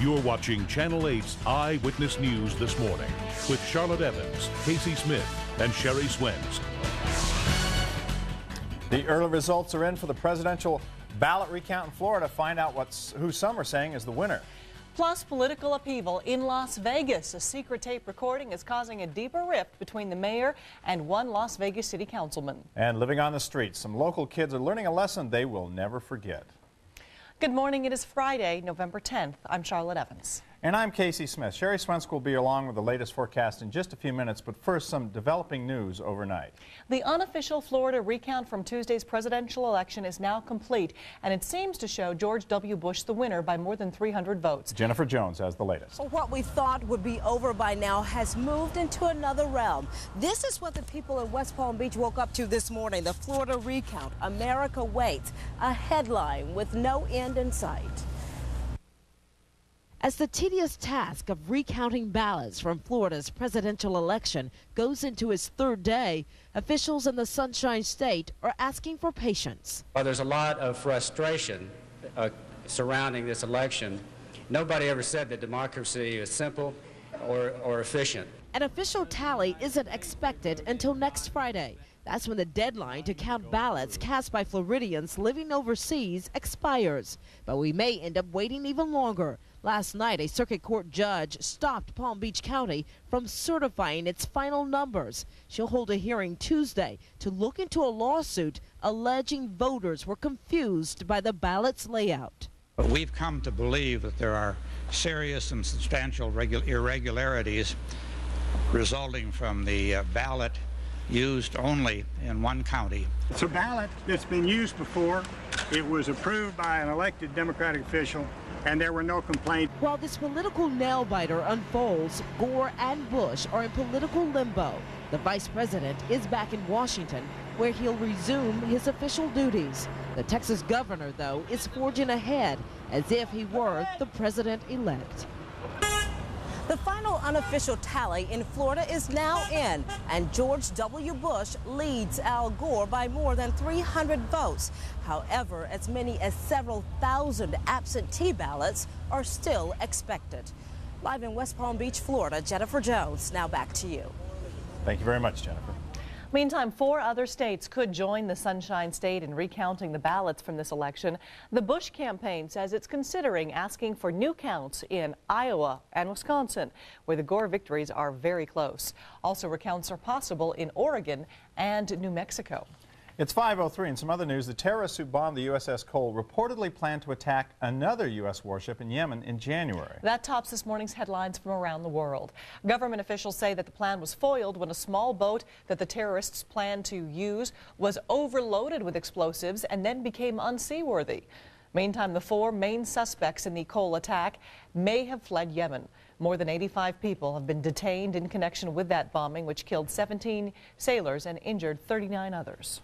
You're watching Channel 8's Eyewitness News this morning with Charlotte Evans, Casey Smith, and Sherry Swens. The early results are in for the presidential ballot recount in Florida. Find out who some are saying is the winner. Plus, political upheaval in Las Vegas. A secret tape recording is causing a deeper rift between the mayor and one Las Vegas city councilman. And living on the streets, some local kids are learning a lesson they will never forget. Good morning. It is Friday, November 10th. I'm Charlotte Evans. And I'm Casey Smith. Sherry Swensk will be along with the latest forecast in just a few minutes, but first, some developing news overnight. The unofficial Florida recount from Tuesday's presidential election is now complete, and it seems to show George W. Bush the winner by more than 300 votes. Jennifer Jones has the latest. What we thought would be over by now has moved into another realm. This is what the people in West Palm Beach woke up to this morning. The Florida recount. America waits. A headline with no end in sight. As the tedious task of recounting ballots from Florida's presidential election goes into its third day, officials in the Sunshine State are asking for patience. Well, there's a lot of frustration surrounding this election. Nobody ever said that democracy is simple or efficient. An official tally isn't expected until next Friday. That's when the deadline to count ballots cast by Floridians living overseas expires. But we may end up waiting even longer. Last night, a circuit court judge stopped Palm Beach County from certifying its final numbers. She'll hold a hearing Tuesday to look into a lawsuit alleging voters were confused by the ballot's layout. We've come to believe that there are serious and substantial irregularities resulting from the ballot used only in one county. It's a ballot that's been used before. It was approved by an elected Democratic official, and there were no complaints. While this political nail-biter unfolds, Gore and Bush are in political limbo. The vice president is back in Washington, where he'll resume his official duties. The Texas governor, though, is forging ahead as if he were the president-elect. The final unofficial tally in Florida is now in, and George W. Bush leads Al Gore by more than 300 votes. However, as many as several thousand absentee ballots are still expected. Live in West Palm Beach, Florida, Jennifer Jones. Now back to you. Thank you very much, Jennifer. Meantime, 4 other states could join the Sunshine State in recounting the ballots from this election. The Bush campaign says it's considering asking for new counts in Iowa and Wisconsin, where the Gore victories are very close. Also, recounts are possible in Oregon and New Mexico. It's 5:03 and some other news. The terrorists who bombed the USS Cole reportedly plan to attack another U.S. warship in Yemen in January. That tops this morning's headlines from around the world. Government officials say that the plan was foiled when a small boat that the terrorists planned to use was overloaded with explosives and then became unseaworthy. Meantime, the 4 main suspects in the Cole attack may have fled Yemen. More than 85 people have been detained in connection with that bombing, which killed 17 sailors and injured 39 others.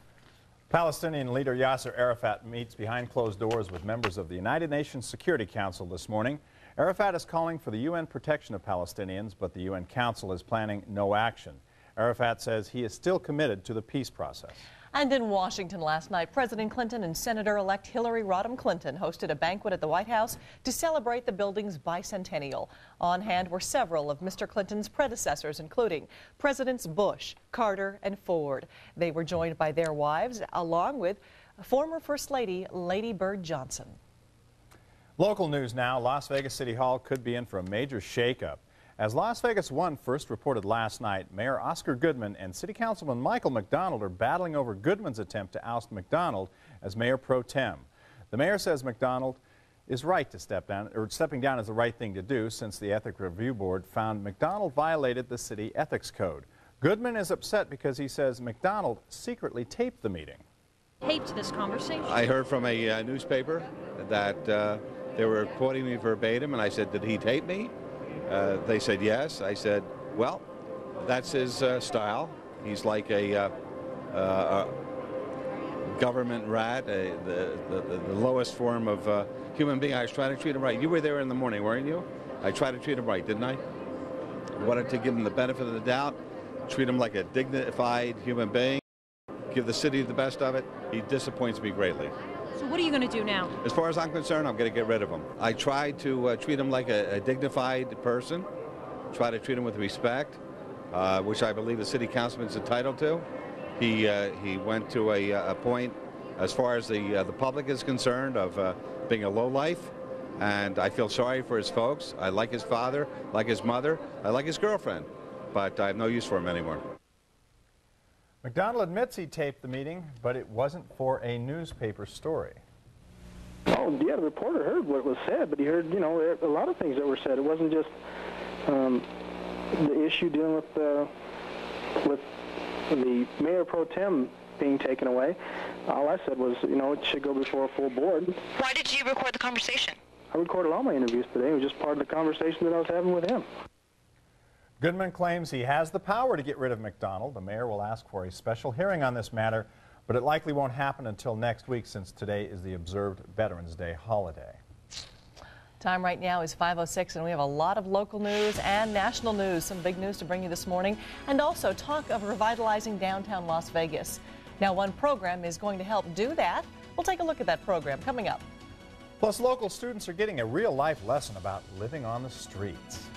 Palestinian leader Yasser Arafat meets behind closed doors with members of the United Nations Security Council this morning. Arafat is calling for the UN protection of Palestinians, but the UN Council is planning no action. Arafat says he is still committed to the peace process. And in Washington last night, President Clinton and Senator-elect Hillary Rodham Clinton hosted a banquet at the White House to celebrate the building's bicentennial. On hand were several of Mr. Clinton's predecessors, including Presidents Bush, Carter, and Ford. They were joined by their wives, along with former First Lady, Lady Bird Johnson. Local news now. Las Vegas City Hall could be in for a major shakeup. As Las Vegas One first reported last night, Mayor Oscar Goodman and City Councilman Michael McDonald are battling over Goodman's attempt to oust McDonald as mayor pro tem. The mayor says McDonald is right to step down, or stepping down is the right thing to do, since the Ethics Review Board found McDonald violated the city ethics code. Goodman is upset because he says McDonald secretly taped the meeting. Taped this conversation. I heard from a newspaper that they were quoting me verbatim, and I said, did he tape me? They said yes. I said, well, that's his style. He's like a government rat, the lowest form of human being. I was trying to treat him right. You were there in the morning, weren't you? I tried to treat him right, didn't I? I wanted to give him the benefit of the doubt, treat him like a dignified human being, give the city the best of it. He disappoints me greatly. So what are you going to do now? As far as I'm concerned, I'm going to get rid of him. I try to treat him like a dignified person, try to treat him with respect, which I believe the city councilman is entitled to. He went to a point, as far as the public is concerned, of being a lowlife, and I feel sorry for his folks. I like his father, like his mother, I like his girlfriend, but I have no use for him anymore. McDonald admits he taped the meeting, but it wasn't for a newspaper story. Oh, yeah, the reporter heard what was said, but he heard, you know, a lot of things that were said. It wasn't just the issue dealing with the mayor pro tem being taken away. All I said was, you know, it should go before a full board. Why did you record the conversation? I recorded all my interviews today. It was just part of the conversation that I was having with him. Goodman claims he has the power to get rid of McDonald. The mayor will ask for a special hearing on this matter, but it likely won't happen until next week, since today is the observed Veterans Day holiday. Time right now is 5:06, and we have a lot of local news and national news. Some big news to bring you this morning, and also talk of revitalizing downtown Las Vegas. Now, one program is going to help do that. We'll take a look at that program coming up. Plus, local students are getting a real-life lesson about living on the streets.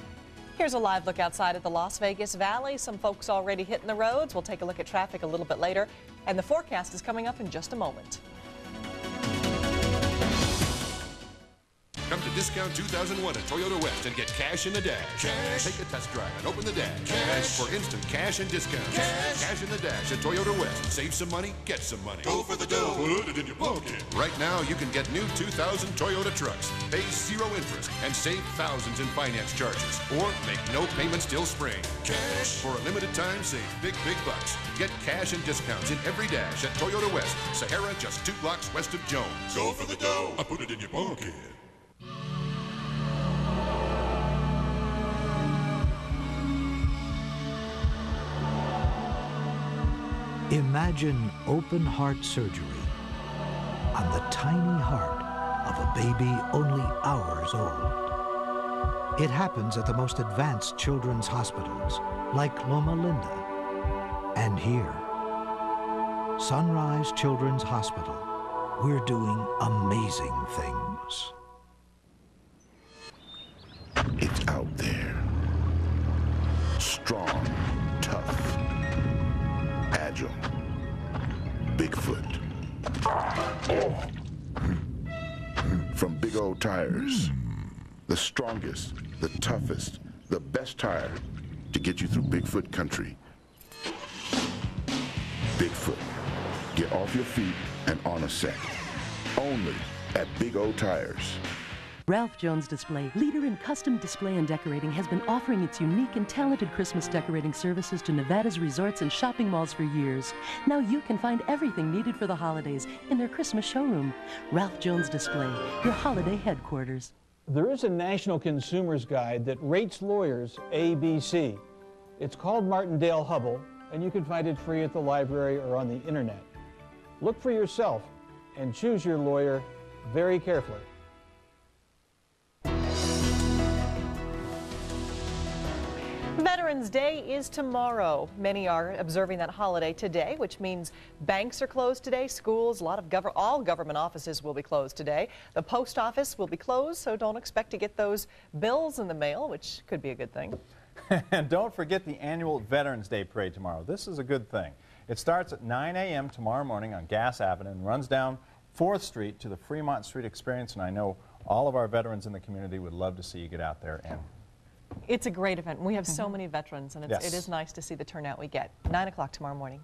Here's a live look outside at the Las Vegas Valley. Some folks already hitting the roads. We'll take a look at traffic a little bit later, and the forecast is coming up in just a moment. Come to Discount 2001 at Toyota West and get cash in the dash. Cash. Take a test drive and open the dash. Cash. For instant cash and discounts. Cash in the dash at Toyota West. Save some money, get some money. Go for the dough. Put it in your pocket. Right now, you can get new 2000 Toyota trucks, pay 0 interest, and save thousands in finance charges. Or make no payments till spring. Cash. For a limited time, save big, big bucks. Get cash and discounts in every dash at Toyota West. Sahara, just 2 blocks west of Jones. Go for the dough. I put it in your pocket. Imagine open heart surgery on the tiny heart of a baby only hours old. It happens at the most advanced children's hospitals, like Loma Linda. And here, Sunrise Children's Hospital, we're doing amazing things. It's out there. Strong, tough, agile. Bigfoot. From Big O Tires. The strongest, the toughest, the best tire to get you through Bigfoot country. Bigfoot. Get off your feet and on a set. Only at Big O Tires. Ralph Jones Display, leader in custom display and decorating, has been offering its unique and talented Christmas decorating services to Nevada's resorts and shopping malls for years. Now you can find everything needed for the holidays in their Christmas showroom. Ralph Jones Display, your holiday headquarters. There is a National Consumer's Guide that rates lawyers ABC. It's called Martindale-Hubbell, and you can find it free at the library or on the internet. Look for yourself and choose your lawyer very carefully. Veterans Day is tomorrow. Many are observing that holiday today, which means banks are closed today, schools, all government offices will be closed today. The post office will be closed, so don't expect to get those bills in the mail, which could be a good thing. And don't forget the annual Veterans Day Parade tomorrow. This is a good thing. It starts at 9 a.m. tomorrow morning on Gas Avenue and runs down 4th Street to the Fremont Street Experience, and I know all of our veterans in the community would love to see you get out there. And it's a great event. We have so many veterans, and it is nice to see the turnout we get. 9 o'clock tomorrow morning.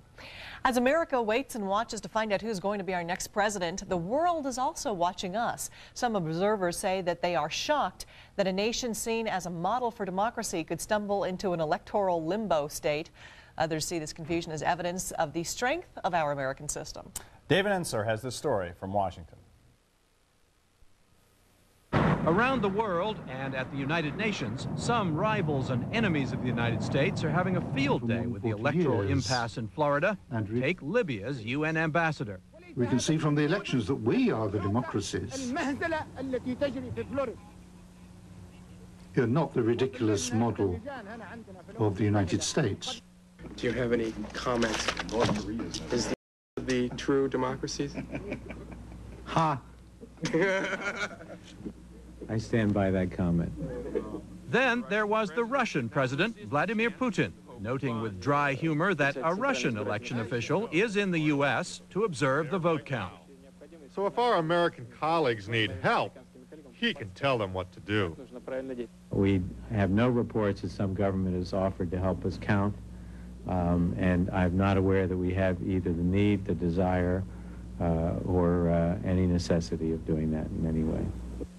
As America waits and watches to find out who's going to be our next president, the world is also watching us. Some observers say that they are shocked that a nation seen as a model for democracy could stumble into an electoral limbo state. Others see this confusion as evidence of the strength of our American system. David Ensler has this story from Washington. Around the world and at the United Nations, some rivals and enemies of the United States are having a field day with the electoral impasse in Florida. Take Libya's UN ambassador. We can see from the elections that we are the democracies. You're not the ridiculous model of the United States. Do you have any comments? Is the true democracies? Ha! I stand by that comment. Then there was the Russian president, Vladimir Putin, noting with dry humor that a Russian election official is in the U.S. to observe the vote count. So if our American colleagues need help, he can tell them what to do. We have no reports that some government has offered to help us count, and I'm not aware that we have either the need, the desire, or any necessity of doing that in any way.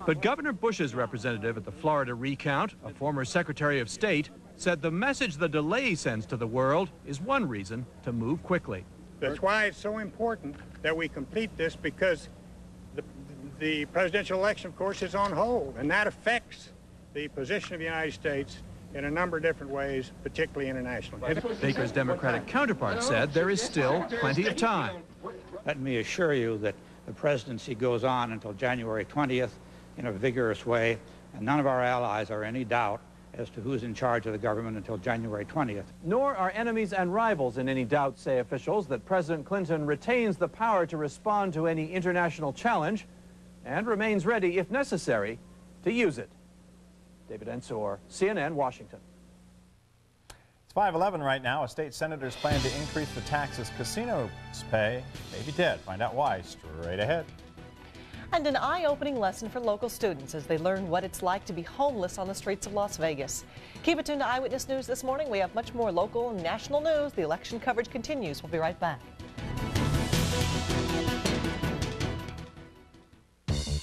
But Governor Bush's representative at the Florida recount, a former Secretary of State, said the message the delay sends to the world is one reason to move quickly. That's why it's so important that we complete this, because the presidential election, of course, is on hold, and that affects the position of the United States in a number of different ways, particularly internationally. Baker's Democratic counterpart said there is still plenty of time. Let me assure you that the presidency goes on until January 20th in a vigorous way, and none of our allies are in any doubt as to who's in charge of the government until January 20th. Nor are enemies and rivals in any doubt, say officials, that President Clinton retains the power to respond to any international challenge and remains ready, if necessary, to use it. David Ensor, CNN, Washington. It's 5:11 right now. A state senator's plan to increase the taxes casinos pay may be dead. Find out why straight ahead. And an eye-opening lesson for local students as they learn what it's like to be homeless on the streets of Las Vegas. Keep it tuned to Eyewitness News this morning. We have much more local and national news. The election coverage continues. We'll be right back.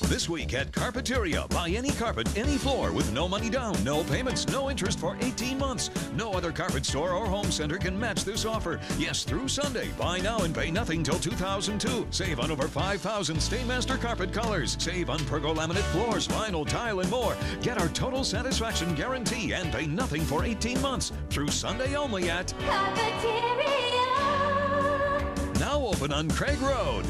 This week at Carpeteria, buy any carpet, any floor with no money down, no payments, no interest for 18 months. No other carpet store or home center can match this offer. Yes, through Sunday. Buy now and pay nothing till 2002. Save on over 5,000 Stainmaster carpet colors. Save on pergo laminate floors, vinyl, tile, and more. Get our total satisfaction guarantee and pay nothing for 18 months. Through Sunday only at Carpeteria. Now open on Craig Road.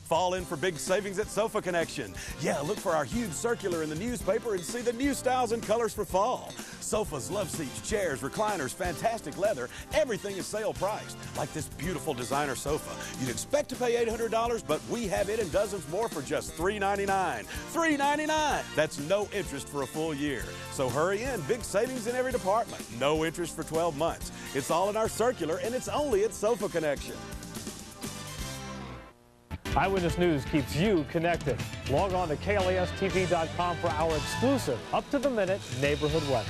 Fall in for big savings at Sofa Connection. Yeah, look for our huge circular in the newspaper and see the new styles and colors for fall. Sofas, love seats, chairs, recliners, fantastic leather, everything is sale priced. Like this beautiful designer sofa. You'd expect to pay $800, but we have it and dozens more for just $399. $399! That's no interest for a full year. So hurry in, big savings in every department. No interest for 12 months. It's all in our circular and it's only at Sofa Connection. Eyewitness News keeps you connected. Log on to KLASTV.com for our exclusive, up-to-the-minute neighborhood weather.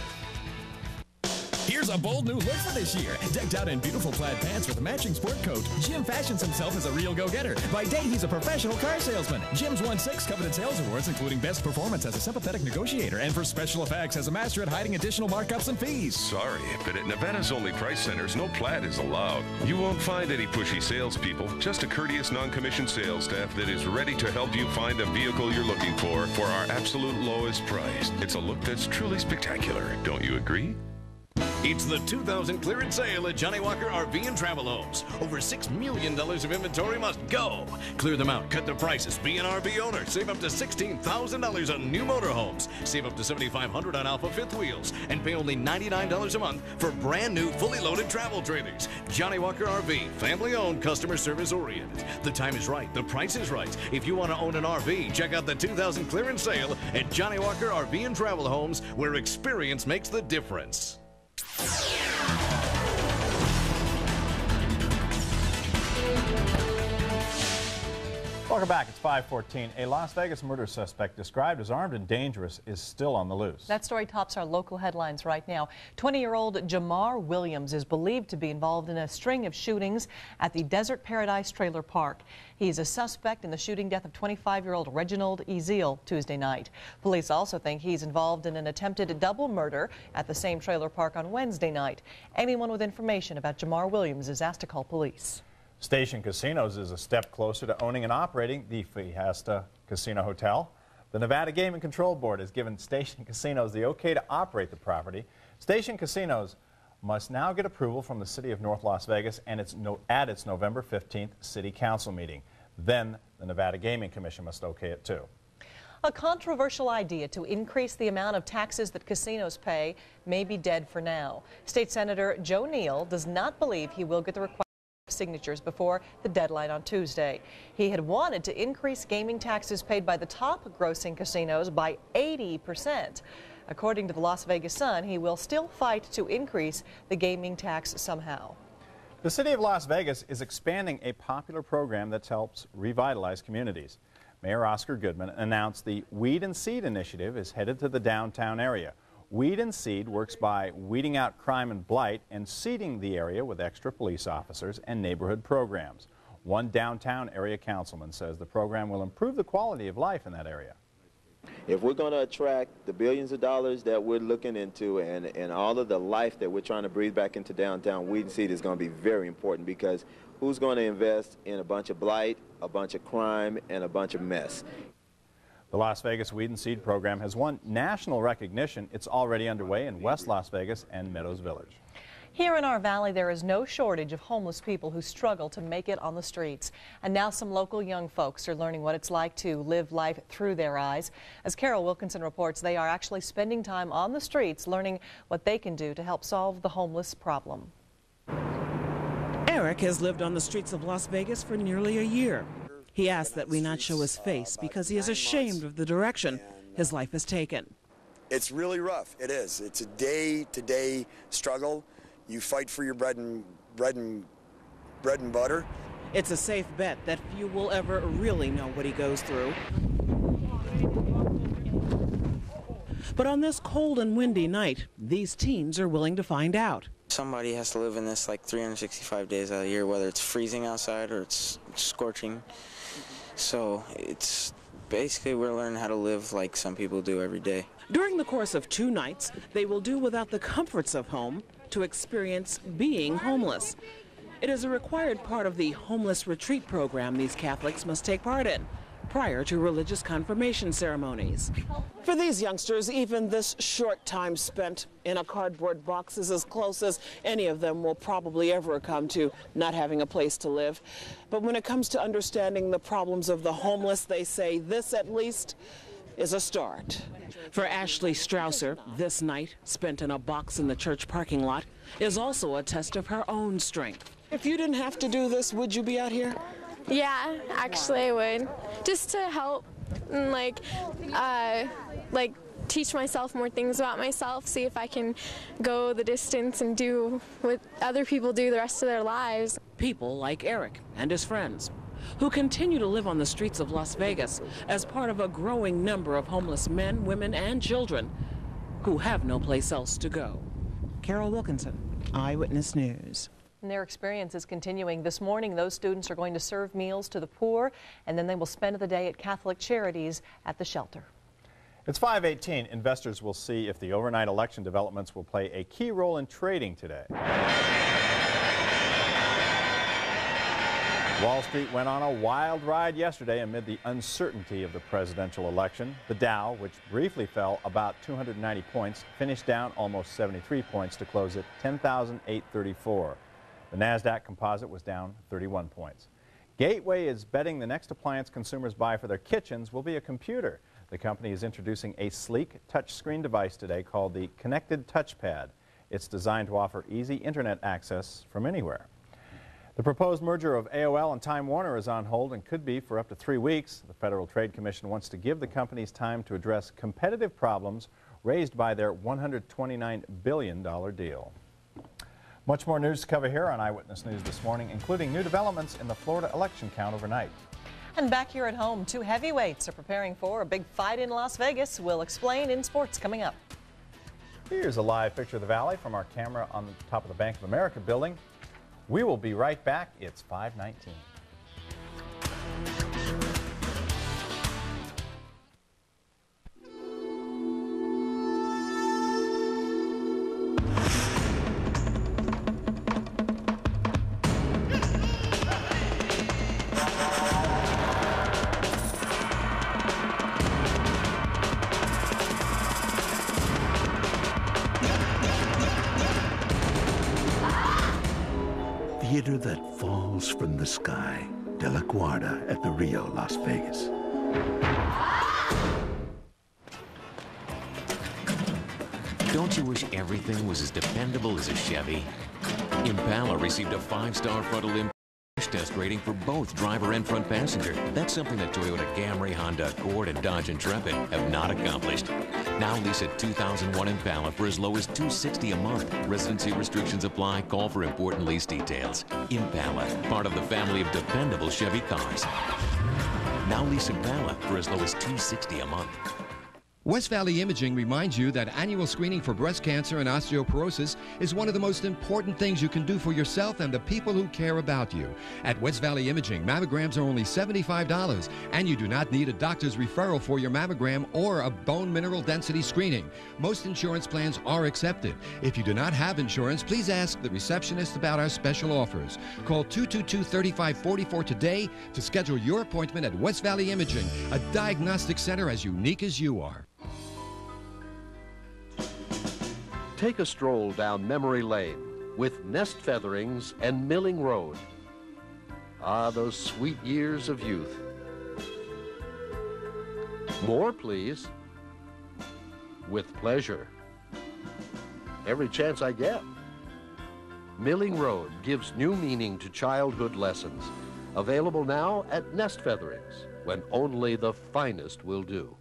Here's a bold new look for this year. Decked out in beautiful plaid pants with a matching sport coat, Jim fashions himself as a real go-getter. By day, he's a professional car salesman. Jim's won 6 coveted sales awards, including Best Performance as a sympathetic negotiator, and for special effects as a master at hiding additional markups and fees. Sorry, but at Nevada's only price centers, no plaid is allowed. You won't find any pushy salespeople, just a courteous non-commissioned sales staff that is ready to help you find the vehicle you're looking for our absolute lowest price. It's a look that's truly spectacular. Don't you agree? It's the 2000 clearance sale at Johnny Walker RV and Travel Homes. Over $6 million of inventory must go. Clear them out, cut the prices, be an RV owner. Save up to $16,000 on new motorhomes. Save up to $7,500 on Alpha fifth wheels. And pay only $99 a month for brand new, fully loaded travel trailers. Johnny Walker RV, family owned, customer service oriented. The time is right, the price is right. If you want to own an RV, check out the 2000 clearance sale at Johnny Walker RV and Travel Homes, where experience makes the difference. Welcome back. It's 5:14. A Las Vegas murder suspect described as armed and dangerous is still on the loose. That story tops our local headlines right now. 20-year-old Jamar Williams is believed to be involved in a string of shootings at the Desert Paradise Trailer Park. He's a suspect in the shooting death of 25-year-old Reginald Ezeal Tuesday night. Police also think he's involved in an attempted double murder at the same trailer park on Wednesday night. Anyone with information about Jamar Williams is asked to call police. Station Casinos is a step closer to owning and operating the Fiesta Casino Hotel. The Nevada Gaming Control Board has given Station Casinos the okay to operate the property. Station Casinos must now get approval from the City of North Las Vegas and at its November 15th City Council meeting. Then the Nevada Gaming Commission must okay it too. A controversial idea to increase the amount of taxes that casinos pay may be dead for now. State Senator Joe Neal does not believe he will get the required signatures before the deadline on Tuesday. He had wanted to increase gaming taxes paid by the top grossing casinos by 80%. According to the Las Vegas Sun, he will still fight to increase the gaming tax somehow. The city of Las Vegas is expanding a popular program that helps revitalize communities. Mayor Oscar Goodman announced the Weed and Seed initiative is headed to the downtown area. Weed and Seed works by weeding out crime and blight and seeding the area with extra police officers and neighborhood programs. One downtown area councilman says the program will improve the quality of life in that area. If we're going to attract the billions of dollars that we're looking into and all of the life that we're trying to breathe back into downtown, Weed and Seed is going to be very important, because who's going to invest in a bunch of blight, a bunch of crime, and a bunch of mess? The Las Vegas Weed and Seed program has won national recognition. It's already underway in West Las Vegas and Meadows Village. Here in our valley, there is no shortage of homeless people who struggle to make it on the streets. And now some local young folks are learning what it's like to live life through their eyes. As Carol Wilkinson reports, they are actually spending time on the streets learning what they can do to help solve the homeless problem. Eric has lived on the streets of Las Vegas for nearly a year. He asked that we not show his face because he is ashamed of the direction his life has taken. It's really rough. It is. It's a day-to-day struggle. You fight for your bread and butter. It's a safe bet that few will ever really know what he goes through. But on this cold and windy night, these teens are willing to find out. Somebody has to live in this like 365 days out of the year, whether it's freezing outside or it's scorching. So it's basically we're learning how to live like some people do every day. During the course of 2 nights, they will do without the comforts of home to experience being homeless. It is a required part of the homeless retreat program these Catholics must take part in prior to religious confirmation ceremonies. For these youngsters, even this short time spent in a cardboard box is as close as any of them will probably ever come to not having a place to live. But when it comes to understanding the problems of the homeless, they say this at least is a start. For Ashley Strausser, this night, spent in a box in the church parking lot, is also a test of her own strength. If you didn't have to do this, would you be out here? Yeah, actually I would. Just to help and like teach myself more things about myself, see if I can go the distance and do what other people do the rest of their lives. People like Eric and his friends, who continue to live on the streets of Las Vegas as part of a growing number of homeless men, women, and children who have no place else to go. Carol Wilkinson, Eyewitness News. And their experience is continuing. This morning, those students are going to serve meals to the poor, and then they will spend the day at Catholic Charities at the shelter. It's 5:18. Investors will see if the overnight election developments will play a key role in trading today. Wall Street went on a wild ride yesterday amid the uncertainty of the presidential election. The Dow, which briefly fell about 290 points, finished down almost 73 points to close at 10,834. The NASDAQ Composite was down 31 points. Gateway is betting the next appliance consumers buy for their kitchens will be a computer. The company is introducing a sleek touchscreen device today called the Connected Touchpad. It's designed to offer easy internet access from anywhere. The proposed merger of AOL and Time Warner is on hold and could be for up to 3 weeks. The Federal Trade Commission wants to give the companies time to address competitive problems raised by their $129 billion deal. Much more news to cover here on Eyewitness News this morning, including new developments in the Florida election count overnight. And back here at home, 2 heavyweights are preparing for a big fight in Las Vegas. We'll explain in sports coming up. Here's a live picture of the Valley from our camera on the top of the Bank of America building. We will be right back. It's 5:19. Theater that falls from the sky. De la Guardia at the Rio, Las Vegas. Don't you wish everything was as dependable as a Chevy? Impala received a 5-star frontal impact. Test rating for both driver and front passenger. That's something that Toyota Camry, Honda Accord, and Dodge Intrepid have not accomplished. Now lease a 2001 Impala for as low as $260 a month. Residency restrictions apply. Call for important lease details. Impala, part of the family of dependable Chevy cars. Now lease Impala for as low as $260 a month. West Valley Imaging reminds you that annual screening for breast cancer and osteoporosis is one of the most important things you can do for yourself and the people who care about you. At West Valley Imaging, mammograms are only $75, and you do not need a doctor's referral for your mammogram or a bone mineral density screening. Most insurance plans are accepted. If you do not have insurance, please ask the receptionist about our special offers. Call 222-3544 today to schedule your appointment at West Valley Imaging, a diagnostic center as unique as you are. Take a stroll down memory lane with nest featherings and Milling Road. Ah, those sweet years of youth. More, please. With pleasure. Every chance I get. Milling Road gives new meaning to childhood lessons. Available now at Nest Featherings, when only the finest will do.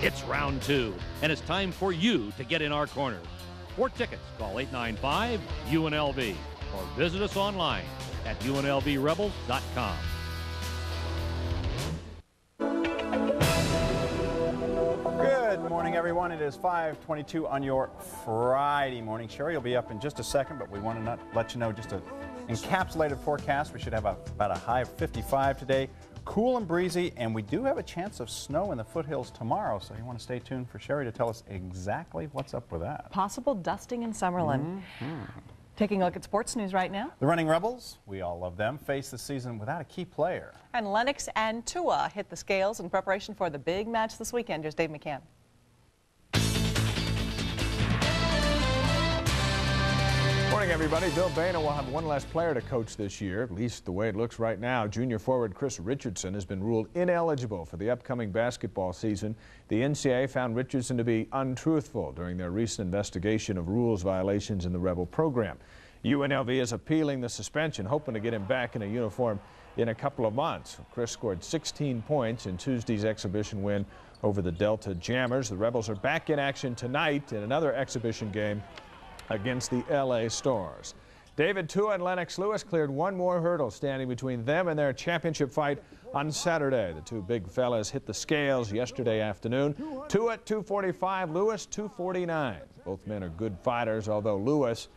It's round 2, and it's time for you to get in our corner. For tickets, call 895-UNLV or visit us online at unlvrebels.com. Good morning, everyone. It is 5:22 on your Friday morning. Sherry will be up in just a second, but we want to let you know just an encapsulated forecast. We should have about a high of 55 today. Cool and breezy, and we do have a chance of snow in the foothills tomorrow, so you want to stay tuned for Sherry to tell us exactly what's up with that. Possible dusting in Summerlin. Taking a look at sports news right now. The Running Rebels, we all love them, face the season without a key player. And Lennox and Tua hit the scales in preparation for the big match this weekend. Here's Dave McCann. Morning, everybody. Bill Bana will have one less player to coach this year, at least the way it looks right now. Junior forward Chris Richardson has been ruled ineligible for the upcoming basketball season. The NCAA found Richardson to be untruthful during their recent investigation of rules violations in the Rebel program. UNLV is appealing the suspension, hoping to get him back in a uniform in a couple of months. Chris scored 16 points in Tuesday's exhibition win over the Delta Jammers. The Rebels are back in action tonight in another exhibition game against the LA Stars. David Tua and Lennox Lewis cleared one more hurdle standing between them and their championship fight on Saturday. The two big fellas hit the scales yesterday afternoon. Tua at 245, Lewis 249. Both men are good fighters, although Lewis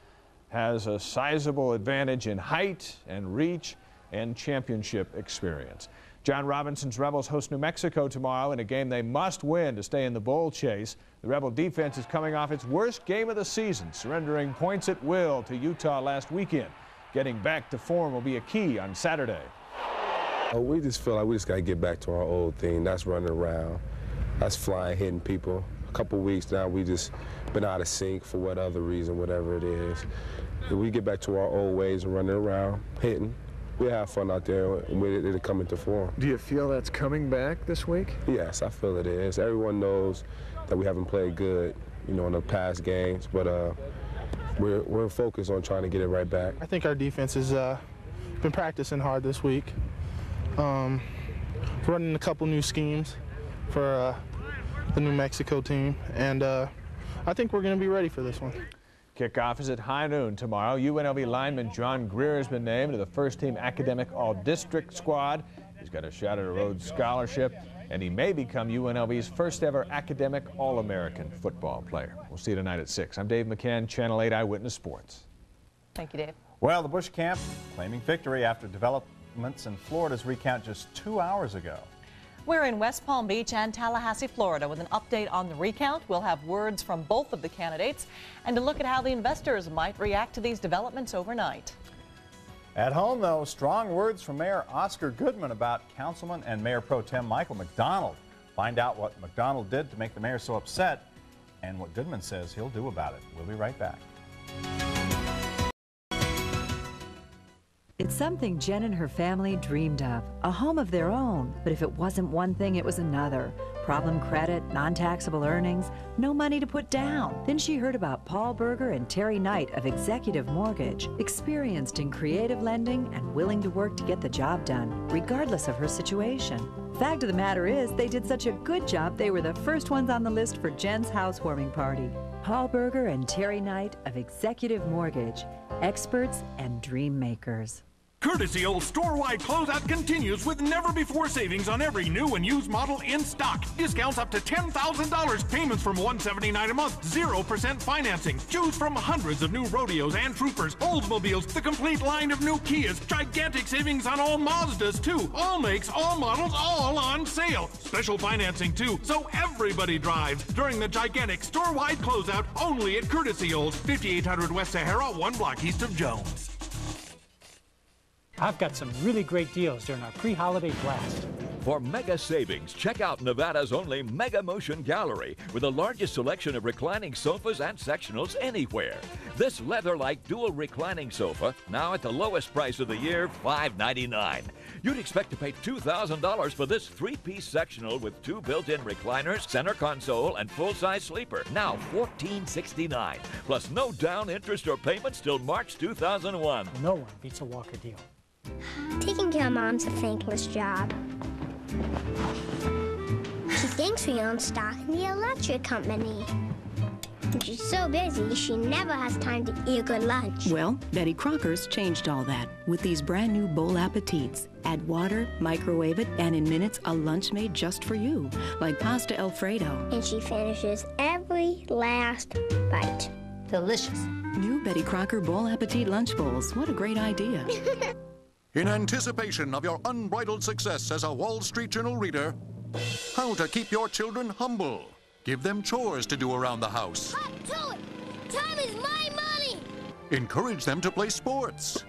has a sizable advantage in height and reach and championship experience. John Robinson's Rebels host New Mexico tomorrow in a game they must win to stay in the bowl chase. The Rebel defense is coming off its worst game of the season, surrendering points at will to Utah last weekend. Getting back to form will be a key on Saturday. We just feel like we just got to get back to our old thing. That's running around. That's flying, hitting people. A couple weeks now, we just been out of sync for what other reason, whatever it is. If we get back to our old ways of running around, hitting, we have fun out there, and it'll come into form. Do you feel that's coming back this week? Yes, I feel it is. Everyone knows that we haven't played good, in the past games, but we're focused on trying to get it right back. I think our defense has been practicing hard this week, running a couple new schemes for the New Mexico team, and I think we're going to be ready for this one. Kickoff is at high noon tomorrow. UNLV lineman John Greer has been named to the first-team academic all-district squad. He's got a shot at a Rhodes Scholarship, and he may become UNLV's first-ever academic All-American football player. We'll see you tonight at 6. I'm Dave McCann, Channel 8 Eyewitness Sports. Thank you, Dave. Well, the Bush camp claiming victory after developments in Florida's recount just 2 hours ago. We're in West Palm Beach and Tallahassee, Florida, with an update on the recount. We'll have words from both of the candidates and to look at how the investors might react to these developments overnight. At home, though, strong words from Mayor Oscar Goodman about Councilman and Mayor Pro Tem Michael McDonald. Find out what McDonald did to make the mayor so upset and what Goodman says he'll do about it. We'll be right back. It's something Jen and her family dreamed of, a home of their own. But if it wasn't one thing, it was another. Problem credit, non-taxable earnings, no money to put down. Then she heard about Paul Berger and Terry Knight of Executive Mortgage, experienced in creative lending and willing to work to get the job done, regardless of her situation. Fact of the matter is, they did such a good job, they were the first ones on the list for Jen's housewarming party. Paul Berger and Terry Knight of Executive Mortgage, experts and dream makers. Courtesy Old store-wide closeout continues with never-before savings on every new and used model in stock. Discounts up to $10,000. Payments from $179 a month. 0% financing. Choose from hundreds of new Rodeos and Troopers, Oldsmobiles, the complete line of new Kias. Gigantic savings on all Mazdas, too. All makes, all models, all on sale. Special financing, too, so everybody drives. During the gigantic store-wide closeout, only at Courtesy Olds, 5800 West Sahara, 1 block east of Jones. I've got some really great deals during our pre-holiday blast. For mega savings, check out Nevada's only Mega Motion Gallery with the largest selection of reclining sofas and sectionals anywhere. This leather-like dual reclining sofa, now at the lowest price of the year, $599. You'd expect to pay $2,000 for this 3-piece sectional with 2 built-in recliners, center console, and full-size sleeper. Now $1,469, plus no down interest or payments till March 2001. No one beats a Walker deal. Taking care of Mom's a thankless job. She thinks we own stock in the electric company. And she's so busy, she never has time to eat a good lunch. Well, Betty Crocker's changed all that with these brand new Bowl Appetites. Add water, microwave it, and in minutes, a lunch made just for you, like pasta Alfredo. And she finishes every last bite. Delicious. New Betty Crocker Bowl Appetit lunch bowls. What a great idea. In anticipation of your unbridled success as a Wall Street Journal reader, how to keep your children humble. Give them chores to do around the house. Up to it! Time is my money! Encourage them to play sports.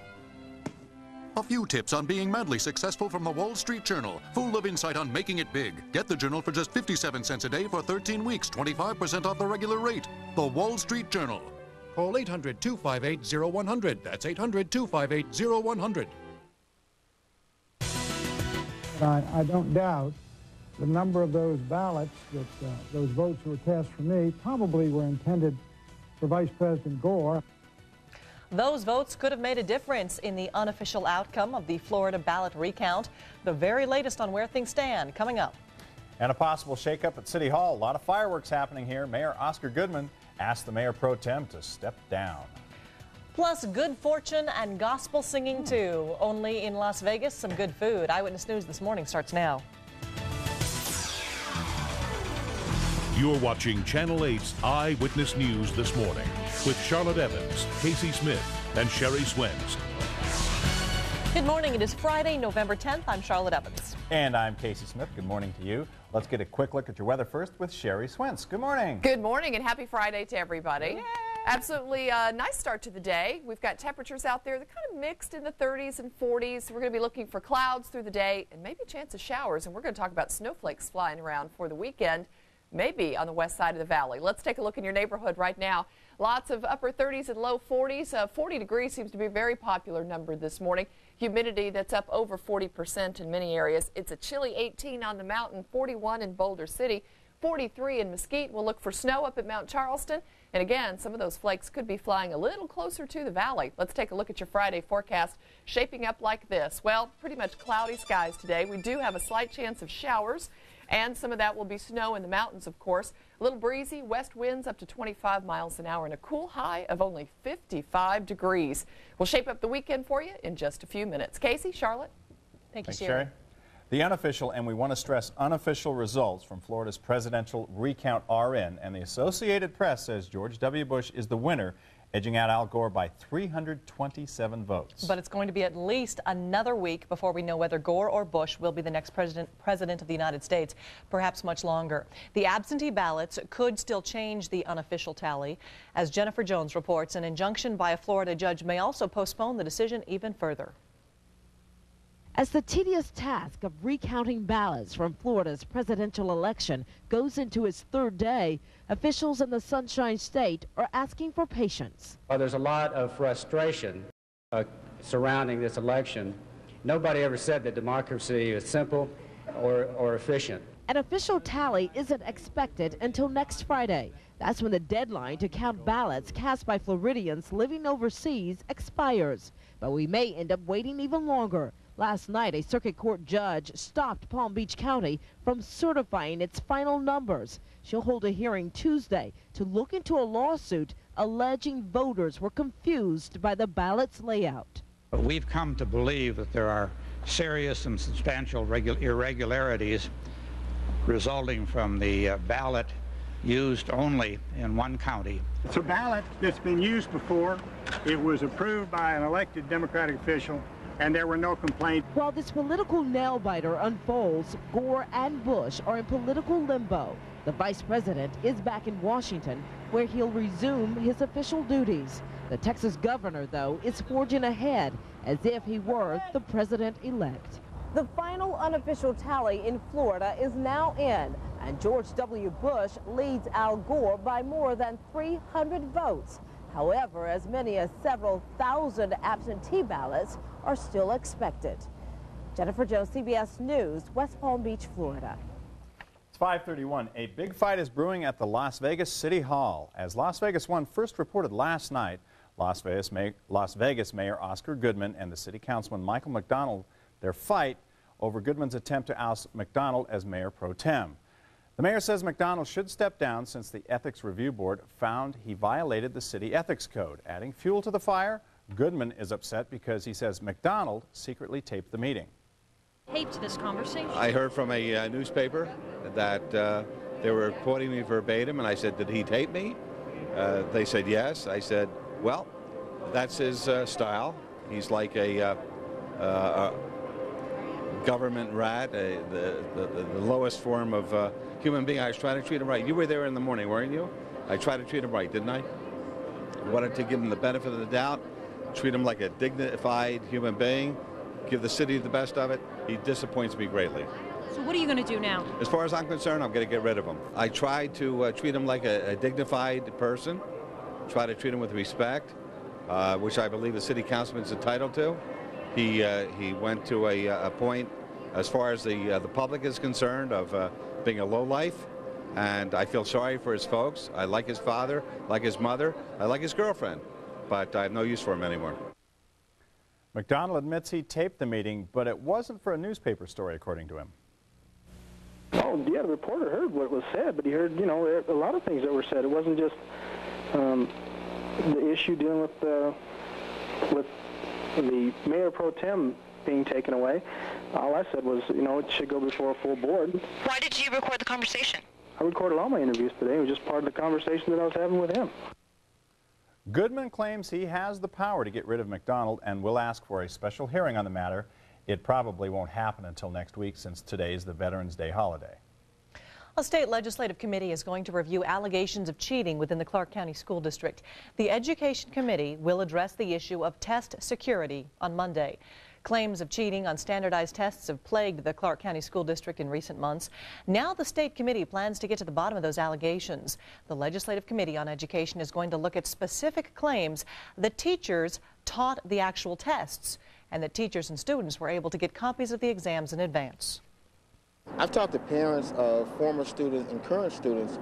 A few tips on being madly successful from the Wall Street Journal, full of insight on making it big. Get the Journal for just 57 cents a day for 13 weeks, 25% off the regular rate. The Wall Street Journal. Call 800-258-0100. That's 800-258-0100. I don't doubt the number of those ballots, those votes that were cast for me, probably were intended for Vice President Gore. Those votes could have made a difference in the unofficial outcome of the Florida ballot recount. The very latest on where things stand coming up. And a possible shakeup at City Hall. A lot of fireworks happening here. Mayor Oscar Goodman asked the mayor pro tem to step down. Plus good fortune and gospel singing too. Only in Las Vegas, some good food. Eyewitness News this morning starts now. You're watching Channel 8's Eyewitness News this morning with Charlotte Evans, Casey Smith, and Sherry Swens. Good morning. It is Friday, November 10th. I'm Charlotte Evans. And I'm Casey Smith. Good morning to you. Let's get a quick look at your weather first with Sherry Swens. Good morning. Good morning and happy Friday to everybody. Yay. Absolutely nice start to the day. We've got temperatures out there that kind of mixed in the 30s and 40s. We're going to be looking for clouds through the day and maybe a chance of showers. And we're going to talk about snowflakes flying around for the weekend, maybe on the west side of the valley. Let's take a look in your neighborhood right now. Lots of upper 30s and low 40s. 40 degrees seems to be a very popular number this morning. Humidity that's up over 40% in many areas. It's a chilly 18 on the mountain, 41 in Boulder City, 43 in Mesquite. We'll look for snow up at Mount Charleston. And again, some of those flakes could be flying a little closer to the valley. Let's take a look at your Friday forecast shaping up like this. Well, pretty much cloudy skies today. We do have a slight chance of showers, and some of that will be snow in the mountains, of course. A little breezy, west winds up to 25 miles an hour, and a cool high of only 55 degrees. We'll shape up the weekend for you in just a few minutes. Casey, Charlotte? Thank you, Thanks, Sherry. The unofficial, and we want to stress unofficial, results from Florida's presidential recount are in, and the Associated Press says George W. Bush is the winner, edging out Al Gore by 327 votes. But it's going to be at least another week before we know whether Gore or Bush will be the next president of the United States, perhaps much longer. The absentee ballots could still change the unofficial tally. As Jennifer Jones reports, an injunction by a Florida judge may also postpone the decision even further. As the tedious task of recounting ballots from Florida's presidential election goes into its third day, officials in the Sunshine State are asking for patience. There's a lot of frustration surrounding this election, nobody ever said that democracy is simple or efficient. An official tally isn't expected until next Friday. That's when the deadline to count ballots cast by Floridians living overseas expires. But we may end up waiting even longer. Last night, a circuit court judge stopped Palm Beach County from certifying its final numbers. She'll hold a hearing Tuesday to look into a lawsuit alleging voters were confused by the ballot's layout. We've come to believe that there are serious and substantial irregularities resulting from the ballot used only in one county. It's a ballot that's been used before. It was approved by an elected Democratic official, and there were no complaints. While this political nail-biter unfolds, Gore and Bush are in political limbo. The vice president is back in Washington, where he'll resume his official duties. The Texas governor, though, is forging ahead as if he were the president-elect. The final unofficial tally in Florida is now in, and George W. Bush leads Al Gore by more than 300 votes. However, as many as several thousand absentee ballots are still expected. Jennifer Jones, CBS News, West Palm Beach, Florida. It's 5:31. A big fight is brewing at the Las Vegas City Hall. As Las Vegas One first reported last night, Las Vegas Mayor Oscar Goodman and the City Councilman Michael McDonald, their fight over Goodman's attempt to oust McDonald as mayor pro tem. The mayor says McDonald should step down since the Ethics Review Board found he violated the city ethics code. Adding fuel to the fire, Goodman is upset because he says McDonald secretly taped the meeting. Taped this conversation. I heard from a newspaper that they were quoting me verbatim, and I said, did he tape me? They said yes. I said, well, that's his style. He's like a government rat, the lowest form of human being. I was trying to treat him right. You were there in the morning, weren't you? I tried to treat him right, didn't I? I wanted to give him the benefit of the doubt, treat him like a dignified human being, give the city the best of it. He disappoints me greatly. So what are you going to do now? As far as I'm concerned, I'm going to get rid of him. I tried to treat him like a dignified person, try to treat him with respect, which I believe the city councilman is entitled to. He went to a point, as far as the public is concerned, of being a lowlife, and I feel sorry for his folks. I like his father, like his mother, I like his girlfriend, but I have no use for him anymore. McDonald admits he taped the meeting, but it wasn't for a newspaper story, according to him. Oh, yeah, the reporter heard what was said, but he heard, you know, a lot of things that were said. It wasn't just the issue dealing with the mayor pro tem being taken away. All I said was, you know, it should go before a full board. Why did you record the conversation? I recorded all my interviews today. It was just part of the conversation that I was having with him. Goodman claims he has the power to get rid of McDonald and will ask for a special hearing on the matter. It probably won't happen until next week, since today is the Veterans Day holiday. A state legislative committee is going to review allegations of cheating within the Clark County School District. The Education Committee will address the issue of test security on Monday. Claims of cheating on standardized tests have plagued the Clark County School District in recent months. Now the state committee plans to get to the bottom of those allegations. The Legislative Committee on Education is going to look at specific claims that teachers taught the actual tests and that teachers and students were able to get copies of the exams in advance. I've talked to parents of former students and current students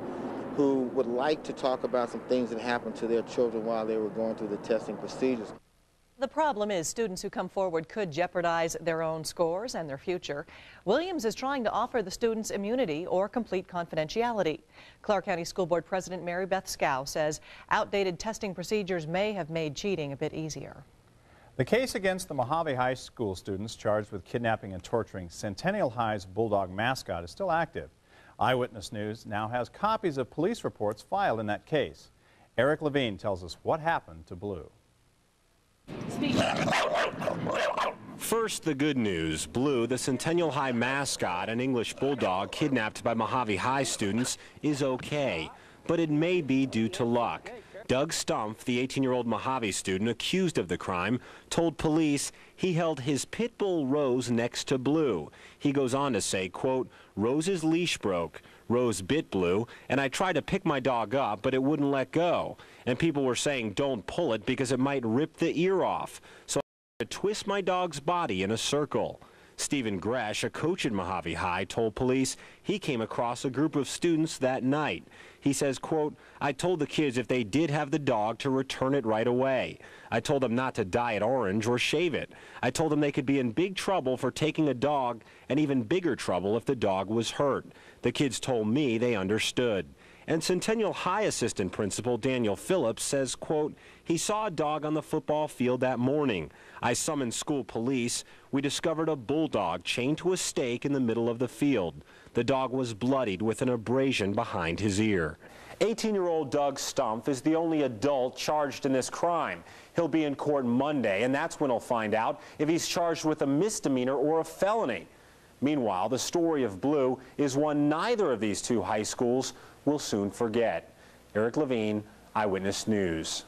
who would like to talk about some things that happened to their children while they were going through the testing procedures. The problem is students who come forward could jeopardize their own scores and their future. Williams is trying to offer the students immunity or complete confidentiality. Clark County School Board President Mary Beth Scow says outdated testing procedures may have made cheating a bit easier. The case against the Mojave High School students charged with kidnapping and torturing Centennial High's Bulldog mascot is still active. Eyewitness News now has copies of police reports filed in that case. Eric Levine tells us what happened to Blue. First, the good news. Blue, the Centennial High mascot, an English bulldog kidnapped by Mojave High students, is okay. But it may be due to luck. Doug Stumpf, the 18-year-old Mojave student accused of the crime, told police he held his pit bull Rose next to Blue. He goes on to say, quote, Rose's leash broke. Rose bit Blue, and I tried to pick my dog up, but it wouldn't let go. And people were saying, don't pull it because it might rip the ear off. So to twist my dog's body in a circle. Stephen Gresh, a coach at Mojave High, told police he came across a group of students that night. He says, quote, I told the kids if they did have the dog to return it right away. I told them not to dye it orange or shave it. I told them they could be in big trouble for taking a dog and even bigger trouble if the dog was hurt. The kids told me they understood. And Centennial High assistant principal Daniel Phillips says, quote, he saw a dog on the football field that morning. I summoned school police. We discovered a bulldog chained to a stake in the middle of the field. The dog was bloodied with an abrasion behind his ear. 18-year-old Doug Stumpf is the only adult charged in this crime. He'll be in court Monday, and that's when he'll find out if he's charged with a misdemeanor or a felony. Meanwhile, the story of Blue is one neither of these two high schools will soon forget. Eric Levine, Eyewitness News.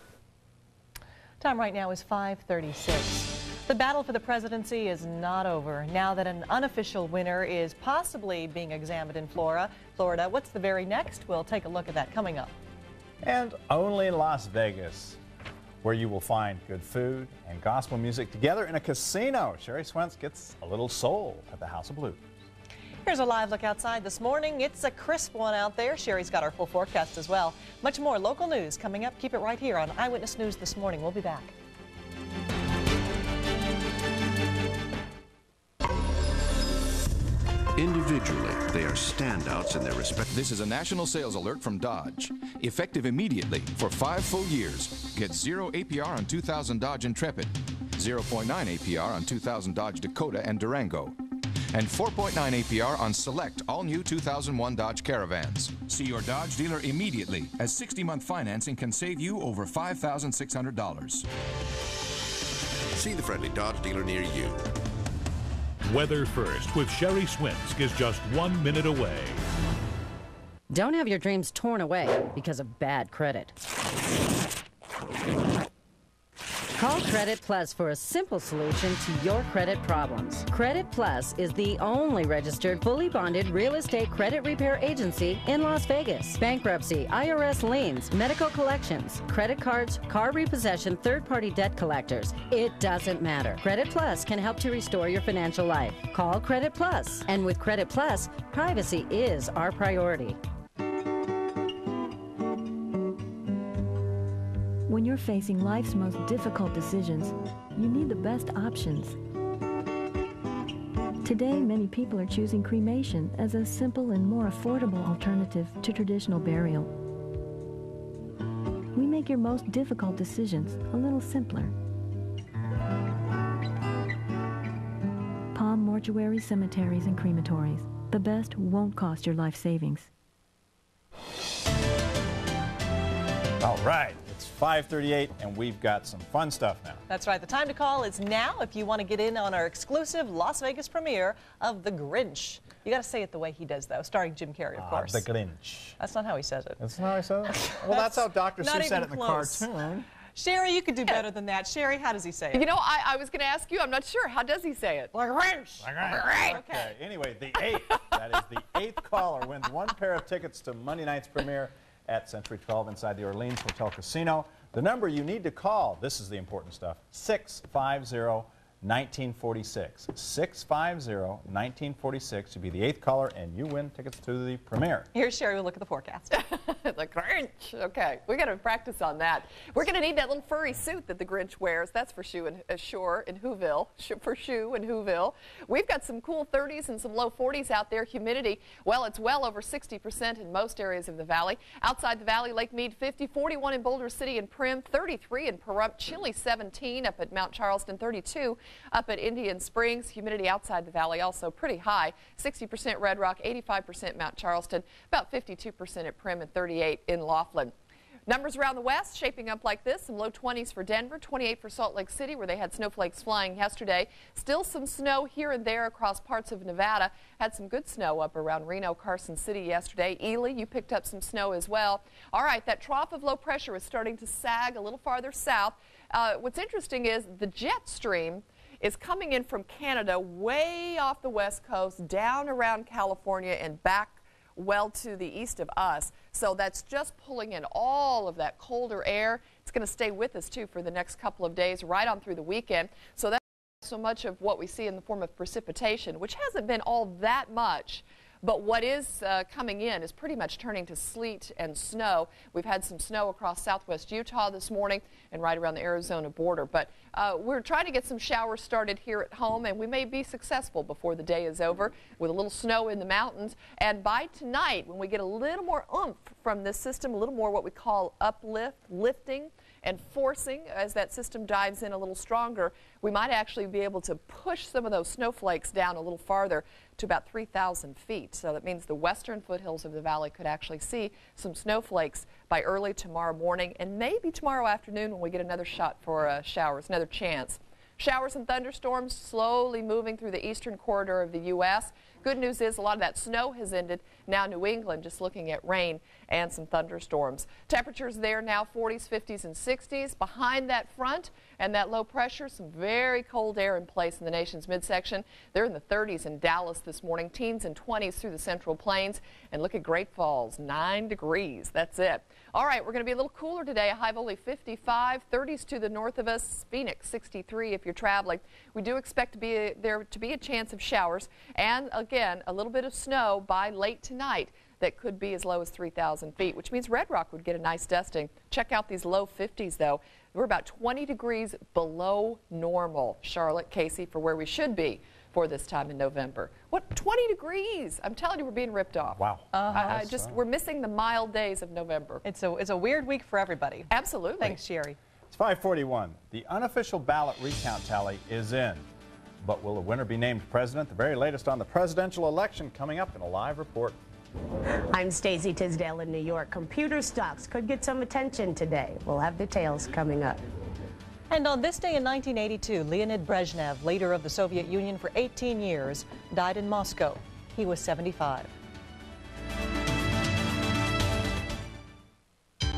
Time right now is 5:36. The battle for the presidency is not over. Now that an unofficial winner is possibly being examined in Florida, what's the very next? We'll take a look at that coming up. And only in Las Vegas, where you will find good food and gospel music together in a casino. Sherry Swentz gets a little soul at the House of Blues. Here's a live look outside this morning. It's a crisp one out there. Sherry's got our full forecast as well. Much more local news coming up. Keep it right here on Eyewitness News This Morning. We'll be back. Individually, they are standouts in their respect. This is a national sales alert from Dodge. Effective immediately for 5 full years. Get 0 APR on 2000 Dodge Intrepid, 0.9 APR on 2000 Dodge Dakota and Durango, and 4.9 APR on select all-new 2001 Dodge Caravans. See your Dodge dealer immediately, as 60-month financing can save you over $5,600. See the friendly Dodge dealer near you. Weather First with Sherry Swentz is just 1 minute away. Don't have your dreams torn away because of bad credit. Call Credit Plus for a simple solution to your credit problems. Credit Plus is the only registered, fully bonded real estate credit repair agency in Las Vegas. Bankruptcy, IRS liens, medical collections, credit cards, car repossession, third-party debt collectors. It doesn't matter. Credit Plus can help to restore your financial life. Call Credit Plus. And with Credit Plus, privacy is our priority. When you're facing life's most difficult decisions, you need the best options. Today, many people are choosing cremation as a simple and more affordable alternative to traditional burial. We make your most difficult decisions a little simpler. Palm Mortuary Cemeteries and Crematories. The best won't cost your life savings. All right. It's 5:38, and we've got some fun stuff now. That's right. The time to call is now if you want to get in on our exclusive Las Vegas premiere of The Grinch. You got to say it the way he does, though, starring Jim Carrey, of course. The Grinch. That's not how he says it. That's not how he says it? Well, that's how Dr. Seuss said it in the cartoon. Sherry, you could do better than that. Sherry, how does he say it? You know, I was going to ask you. I'm not sure. How does he say it? Like Grinch. Okay. Anyway, the 8th. That is the 8th caller wins 1 pair of tickets to Monday night's premiere at Century 12 inside the Orleans Hotel Casino. The number you need to call, this is the important stuff, 650-1946. 650-1946. You'll be the 8th caller, and you win tickets to the premiere. Here's Sherry. We'll look at the forecast. The Grinch. Okay, we got to practice on that. We're going to need that little furry suit that the Grinch wears. That's for Sue in Whoville. For Sue in Whoville. We've got some cool 30s and some low 40s out there. Humidity, well, it's well over 60% in most areas of the valley. Outside the valley, Lake Mead 50, 41 in Boulder City and Primm, 33 in Pahrump, chilly 17 up at Mount Charleston, 32 up at Indian Springs. Humidity outside the valley also pretty high, 60% Red Rock, 85% Mount Charleston, about 52% at Primm and 38 in Laughlin. Numbers around the west shaping up like this. Some low 20s for Denver, 28 for Salt Lake City, where they had snowflakes flying yesterday. Still some snow here and there across parts of Nevada. Had some good snow up around Reno, Carson City yesterday. Ely, you picked up some snow as well. All right, that trough of low pressure is starting to sag a little farther south. What's interesting is the jet stream is coming in from Canada way off the west coast, down around California and back well to the east of us. So that's just pulling in all of that colder air. It's going to stay with us, too, for the next couple of days, right on through the weekend. So that so much of what we see in the form of precipitation, which hasn't been all that much. But what is coming in is pretty much turning to sleet and snow. We've had some snow across southwest Utah this morning and right around the Arizona border. But we're trying to get some showers started here at home, and we may be successful before the day is over with a little snow in the mountains. And by tonight, when we get a little more oomph from this system, a little more what we call lifting and forcing as that system dives in a little stronger, we might actually be able to push some of those snowflakes down a little farther to about 3,000 feet. So that means the western foothills of the valley could actually see some snowflakes by early tomorrow morning and maybe tomorrow afternoon when we get another shot for showers, another chance. Showers and thunderstorms slowly moving through the eastern corridor of the U.S. Good news is a lot of that snow has ended. Now New England just looking at rain and some thunderstorms. Temperatures there now 40s, 50s, and 60s. Behind that front and that low pressure, some very cold air in place in the nation's midsection. They're in the 30s in Dallas this morning, teens and 20s through the Central Plains. And look at Great Falls, 9 degrees. That's it. All right, we're going to be a little cooler today, a high of only 55, 30s to the north of us, Phoenix 63 if you're traveling. We do expect there to be a chance of showers and again a little bit of snow by late tonight that could be as low as 3,000 feet, which means Red Rock would get a nice dusting. Check out these low 50s though. We're about 20 degrees below normal, Charlotte, Casey, for where we should be for this time in November. What, 20 degrees? I'm telling you, we're being ripped off. Wow. We're missing the mild days of November. It's a weird week for everybody. Absolutely. Thanks, Sherry. It's 5:41. The unofficial ballot recount tally is in. But will the winner be named president? The very latest on the presidential election coming up in a live report. I'm Stacey Tisdale in New York. Computer stocks could get some attention today. We'll have details coming up. And on this day in 1982, Leonid Brezhnev, leader of the Soviet Union for 18 years, died in Moscow. He was 75.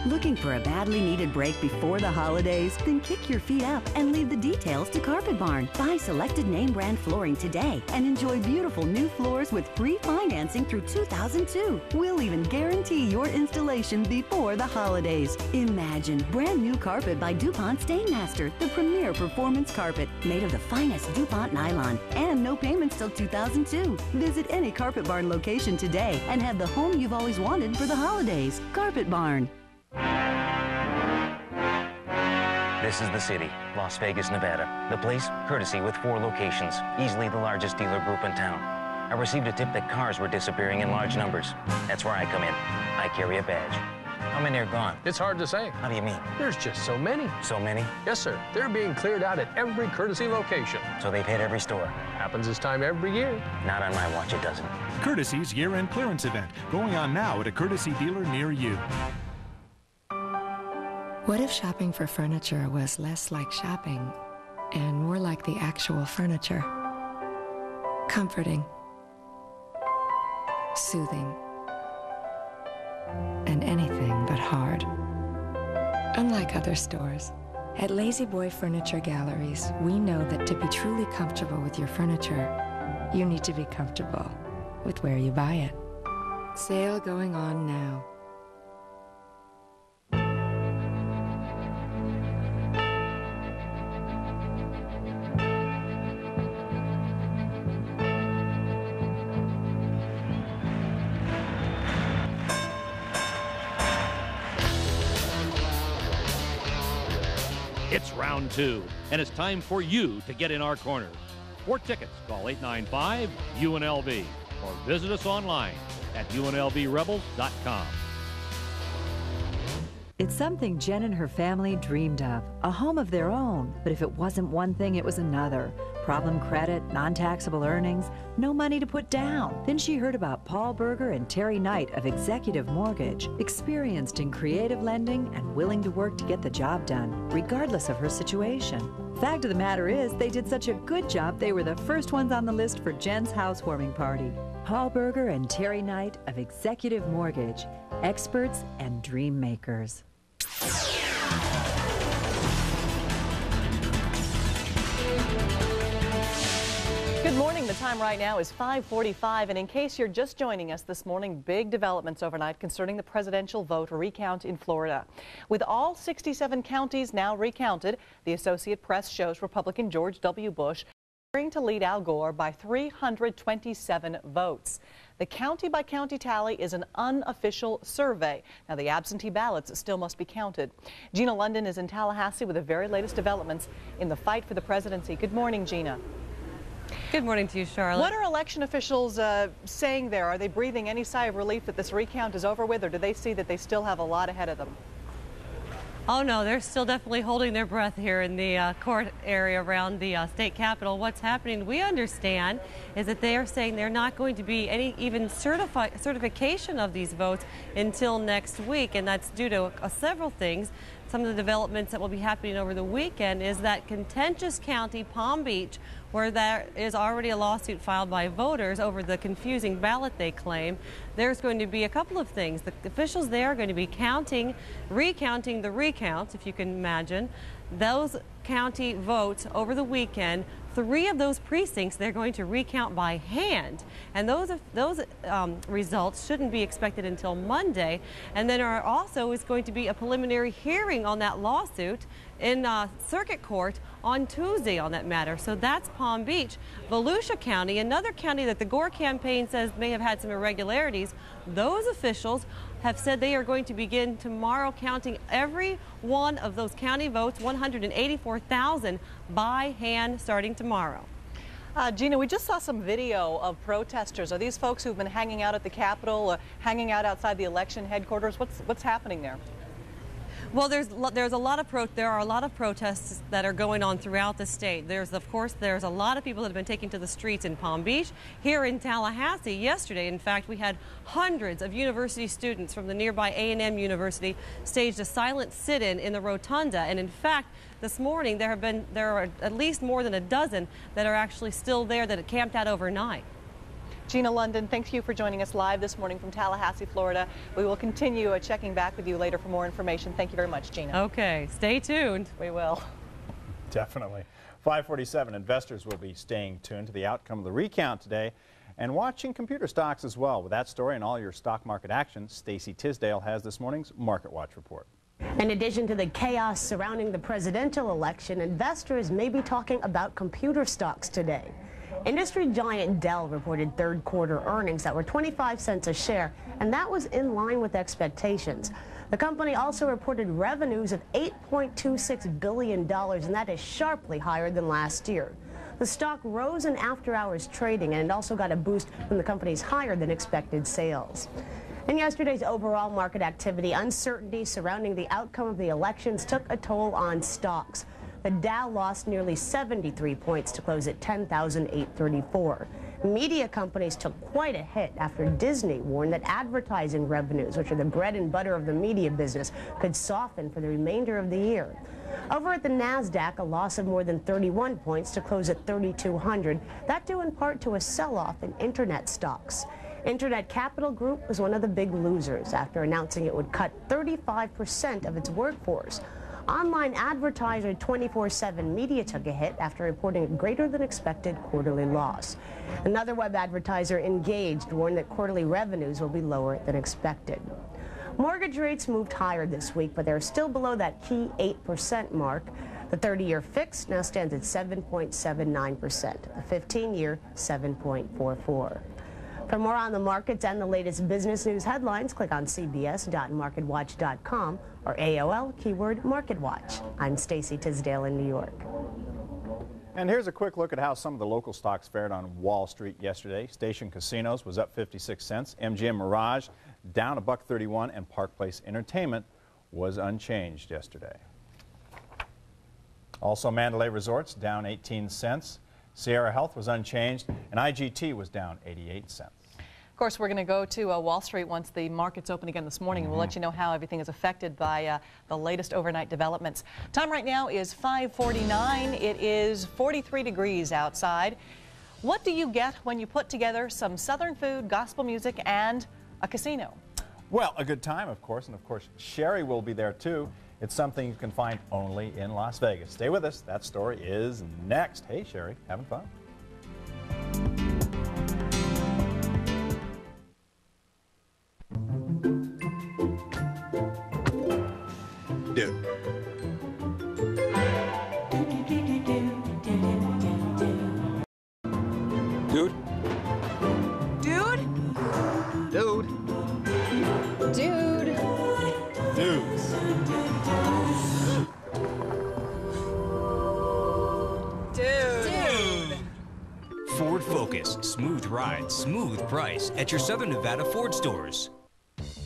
Looking for a badly needed break before the holidays? Then kick your feet up and leave the details to Carpet Barn. Buy selected name brand flooring today and enjoy beautiful new floors with free financing through 2002. We'll even guarantee your installation before the holidays. Imagine brand new carpet by DuPont Stainmaster, the premier performance carpet made of the finest DuPont nylon, and no payments till 2002. Visit any Carpet Barn location today and have the home you've always wanted for the holidays. Carpet Barn. This is the city, Las Vegas, Nevada. The place, courtesy with 4 locations, easily the largest dealer group in town. I received a tip that cars were disappearing in large numbers. That's where I come in. I carry a badge. How many are gone? It's hard to say. How do you mean? There's just so many. So many? Yes, sir. They're being cleared out at every courtesy location. So they've hit every store? Happens this time every year. Not on my watch, it doesn't. Courtesy's year-end clearance event, going on now at a Courtesy dealer near you. What if shopping for furniture was less like shopping and more like the actual furniture? Comforting, soothing, and anything but hard. Unlike other stores, at Lazy Boy Furniture Galleries, we know that to be truly comfortable with your furniture, you need to be comfortable with where you buy it. Sale going on now. It's round 2, and it's time for you to get in our corner. For tickets, call 895-UNLV or visit us online at unlvrebels.com. It's something Jen and her family dreamed of, a home of their own. But if it wasn't one thing, it was another. Problem credit, non-taxable earnings, no money to put down. Then she heard about Paul Berger and Terry Knight of Executive Mortgage, experienced in creative lending and willing to work to get the job done, regardless of her situation. Fact of the matter is, they did such a good job, they were the first ones on the list for Jen's housewarming party. Paul Berger and Terry Knight of Executive Mortgage, experts and dream makers. Good morning. The time right now is 5:45, and in case you're just joining us this morning, big developments overnight concerning the presidential vote recount in Florida. With all 67 counties now recounted, the Associated Press shows Republican George W. Bush to lead Al Gore by 327 votes. The county-by-county tally is an unofficial survey. Now, the absentee ballots still must be counted. Gina London is in Tallahassee with the very latest developments in the fight for the presidency. Good morning, Gina. Good morning to you, Charlotte. What are election officials saying there? Are they breathing any sigh of relief that this recount is over with, or do they see that they still have a lot ahead of them? Oh no, they're still definitely holding their breath here in the court area around the state capitol. What's happening, we understand, is that they are saying they're not going to be any even certification of these votes until next week, and that's due to several things. Some of the developments that will be happening over the weekend is that contentious county, Palm Beach, where there is already a lawsuit filed by voters over the confusing ballot they claim. There's going to be a couple of things. The officials there are going to be recounting the recounts, if you can imagine, those county votes over the weekend. 3 of those precincts they're going to recount by hand, and those results shouldn't be expected until Monday. And then there also is going to be a preliminary hearing on that lawsuit in circuit court on Tuesday on that matter. So that's Palm Beach. Volusia County, another county that the Gore campaign says may have had some irregularities, those officials have said they are going to begin tomorrow counting every one of those county votes, 184,000, by hand starting tomorrow. Gina, we just saw some video of protesters. Are these folks who've been hanging out at the Capitol, hanging out outside the election headquarters? What's happening there? Well, there are a lot of protests that are going on throughout the state. There's a lot of people that have been taken to the streets in Palm Beach. Here in Tallahassee yesterday, in fact, we had hundreds of university students from the nearby A&M University staged a silent sit-in in the rotunda. And in fact, this morning there are at least more than a dozen that are actually still there that had camped out overnight. Gina London, thank you for joining us live this morning from Tallahassee, Florida. We will continue checking back with you later for more information. Thank you very much, Gina. Okay, stay tuned. We will. Definitely. 5:47, investors will be staying tuned to the outcome of the recount today and watching computer stocks as well. With that story and all your stock market action, Stacey Tisdale has this morning's Market Watch report. In addition to the chaos surrounding the presidential election, investors may be talking about computer stocks today. Industry giant Dell reported third quarter earnings that were 25 cents a share, and that was in line with expectations. The company also reported revenues of $8.26 billion, and that is sharply higher than last year. The stock rose in after-hours trading, and it also got a boost from the company's higher than expected sales. In yesterday's overall market activity, uncertainty surrounding the outcome of the elections took a toll on stocks. The Dow lost nearly 73 points to close at 10,834. Media companies took quite a hit after Disney warned that advertising revenues, which are the bread and butter of the media business, could soften for the remainder of the year. Over at the NASDAQ, a loss of more than 31 points to close at 3,200. That due in part to a sell-off in internet stocks. Internet Capital Group was one of the big losers after announcing it would cut 35% of its workforce. Online advertiser 24/7 Media took a hit after reporting a greater than expected quarterly loss. Another web advertiser, Engaged, warned that quarterly revenues will be lower than expected. Mortgage rates moved higher this week, but they're still below that key 8% mark. The 30-year fixed now stands at 7.79%, the 15-year 7.44%. For more on the markets and the latest business news headlines, click on cbs.marketwatch.com or AOL keyword MarketWatch. I'm Stacey Tisdale in New York. And here's a quick look at how some of the local stocks fared on Wall Street yesterday. Station Casinos was up 56 cents, MGM Mirage down $1.31, and Park Place Entertainment was unchanged yesterday. Also, Mandalay Resorts down 18 cents. Sierra Health was unchanged, and IGT was down 88 cents. Of course, we're going to go to Wall Street once the markets open again this morning, and we'll let you know how everything is affected by the latest overnight developments. Time right now is 5:49. It is 43 degrees outside. What do you get when you put together some Southern food, gospel music, and a casino? Well, a good time, of course, and of course, Sherry will be there too. It's something you can find only in Las Vegas. Stay with us. That story is next. Hey, Sherry, having fun? Dude? Dude? Dude? Dude. Dudes. Dude. Ford Focus. Smooth ride, smooth price at your Southern Nevada Ford stores.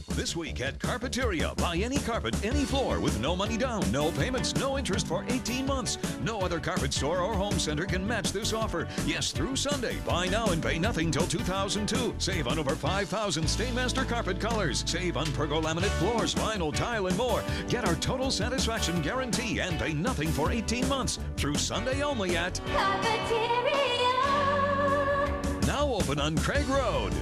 This week at Carpeteria, buy any carpet, any floor with no money down, no payments, no interest for 18 months. No other carpet store or home center can match this offer. Yes, through Sunday. Buy now and pay nothing till 2002. Save on over 5,000 Stainmaster carpet colors. Save on pergo laminate floors, vinyl, tile, and more. Get our total satisfaction guarantee and pay nothing for 18 months. Through Sunday only at Carpeteria. Now open on Craig Road.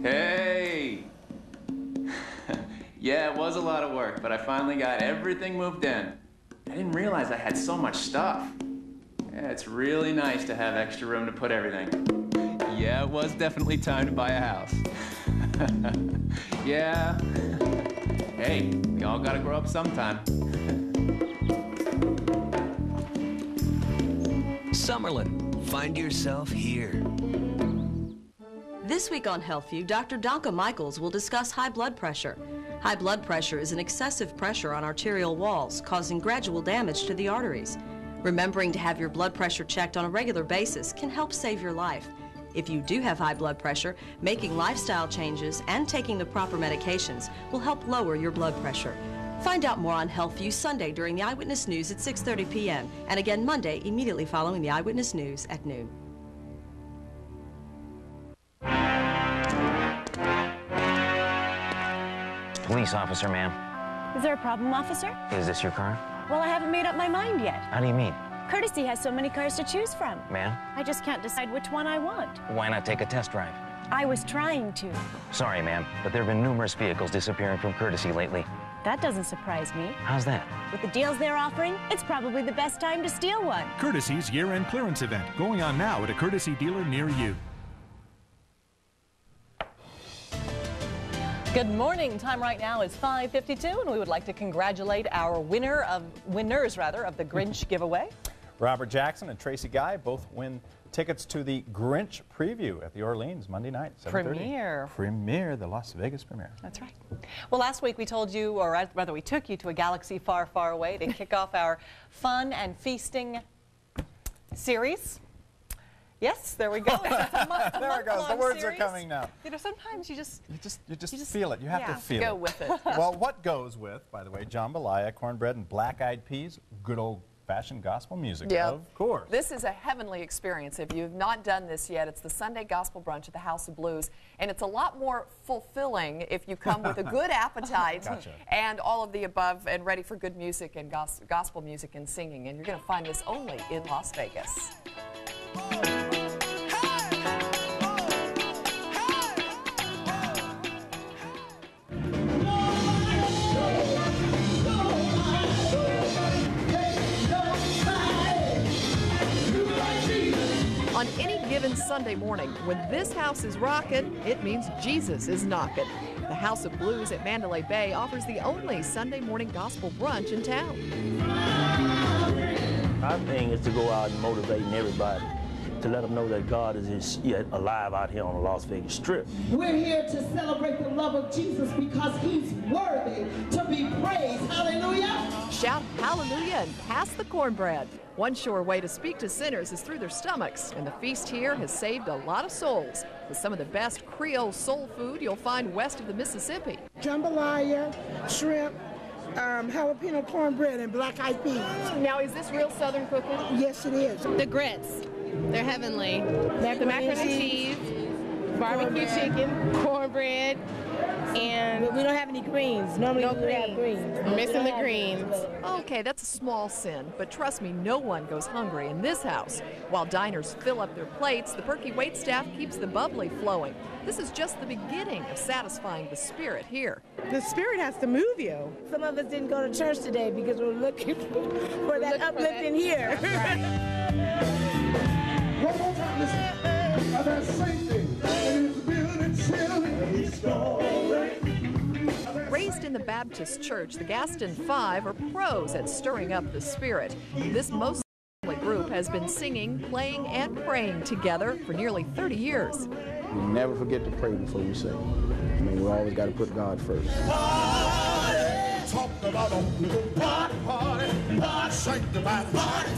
Hey! Yeah, it was a lot of work, but I finally got everything moved in. I didn't realize I had so much stuff. Yeah, it's really nice to have extra room to put everything. Yeah, it was definitely time to buy a house. Yeah. Hey, we all gotta grow up sometime. Summerlin, find yourself here. This week on HealthView, Dr. Donka Michaels will discuss high blood pressure. High blood pressure is an excessive pressure on arterial walls, causing gradual damage to the arteries. Remembering to have your blood pressure checked on a regular basis can help save your life. If you do have high blood pressure, making lifestyle changes and taking the proper medications will help lower your blood pressure. Find out more on HealthView Sunday during the Eyewitness News at 6:30 p.m. and again Monday immediately following the Eyewitness News at noon. Police officer, ma'am. Is there a problem, officer? Is this your car? Well, I haven't made up my mind yet. How do you mean? Courtesy has so many cars to choose from. Ma'am? I just can't decide which one I want. Why not take a test drive? I was trying to. Sorry, ma'am, but there have been numerous vehicles disappearing from Courtesy lately. That doesn't surprise me. How's that? With the deals they're offering, it's probably the best time to steal one. Courtesy's year-end clearance event going on now at a Courtesy dealer near you. Good morning. Time right now is 5:52, and we would like to congratulate our winners of the Grinch giveaway. Robert Jackson and Tracy Guy both win tickets to the Grinch preview at the Orleans Monday night, 7:30. Premiere, the Las Vegas premiere. That's right. Well, last week we told you, or rather we took you to a galaxy far, far away to kick off our fun and feasting series. Yes, there we go. There it goes. The words are coming now. You know, sometimes you just feel it. You have to feel it. Go with it. Well, what goes with, by the way, jambalaya, cornbread, and black-eyed peas, good old-fashioned gospel music, of course. This is a heavenly experience. If you have not done this yet, it's the Sunday Gospel Brunch at the House of Blues, and it's a lot more fulfilling if you come with a good appetite and all of the above and ready for good music and gospel music and singing, and you're going to find this only in Las Vegas. On any given Sunday morning, when this house is rocking, it means Jesus is knocking. The House of Blues at Mandalay Bay offers the only Sunday morning gospel brunch in town. Our thing is to go out and motivating everybody to let them know that God is yet alive out here on the Las Vegas Strip. We're here to celebrate the love of Jesus because he's worthy to be praised. Hallelujah. Shout hallelujah and pass the cornbread. One sure way to speak to sinners is through their stomachs, and the feast here has saved a lot of souls with some of the best Creole soul food you'll find west of the Mississippi. Jambalaya, shrimp, jalapeno cornbread, and black-eyed peas. Now, is this real Southern cooking? Yes, it is. The grits, they're heavenly. The macaroni and cheese, barbecue chicken, cornbread, and we don't have any greens. Normally we would have greens. I'm missing the greens. Okay, that's a small sin, but trust me, no one goes hungry in this house. While diners fill up their plates, the perky waitstaff keeps the bubbly flowing. This is just the beginning of satisfying the spirit here. The spirit has to move you. Some of us didn't go to church today because we're looking for that uplifting here. One more time, listen. That same thing. It's building children. He's Raised in the Baptist Church, the Gaston Five are pros at stirring up the spirit. This most Catholic group has been singing, playing, and praying together for nearly 30 years. You never forget to pray before you sing. I mean, we always got to put God first. Talk about a party, sanctified party.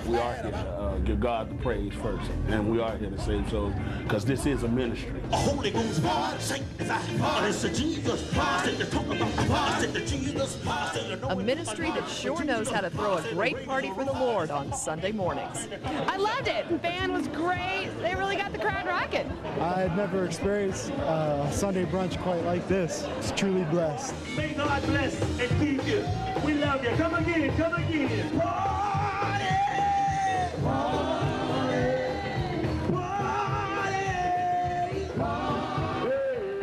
We are here to give God the praise first, and we are here to save souls, because this is a ministry. A Holy Ghost party, sanctified party. It's a Jesus party. Talk about party, the Jesus party. A ministry that sure knows how to throw a great party for the Lord on Sunday mornings. I loved it. The band was great. They really got the crowd rocking. I had never experienced a Sunday brunch quite like this. It's truly blessed. May God bless and keep you. We love you. Come again, come again. Party!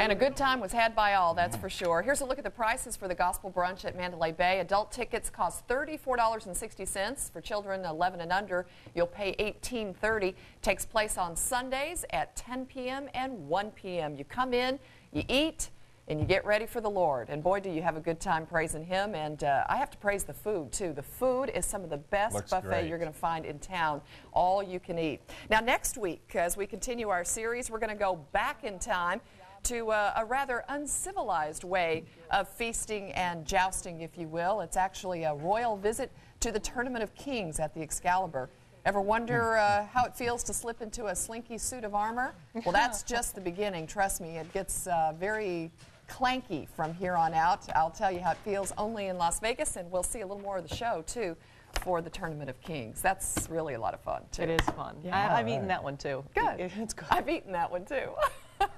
And a good time was had by all, that's for sure. Here's a look at the prices for the Gospel Brunch at Mandalay Bay. Adult tickets cost $34.60. For children 11 and under, you'll pay $18.30. Takes place on Sundays at 10 p.m. and 1 p.m. You come in, you eat, and you get ready for the Lord. And boy, do you have a good time praising Him. And I have to praise the food, too. The food is some of the best buffet you're going to find in town. All you can eat. Now, next week, as we continue our series, we're going to go back in time to a rather uncivilized way of feasting and jousting, if you will. It's actually a royal visit to the Tournament of Kings at the Excalibur. Ever wonder how it feels to slip into a slinky suit of armor? Well, that's just the beginning. Trust me, it gets very clanky from here on out. I'll tell you how it feels only in Las Vegas, and we'll see a little more of the show, too, for the Tournament of Kings. That's really a lot of fun, too. It is fun. Yeah. I've eaten that one, too. Good. It's good. I've eaten that one, too.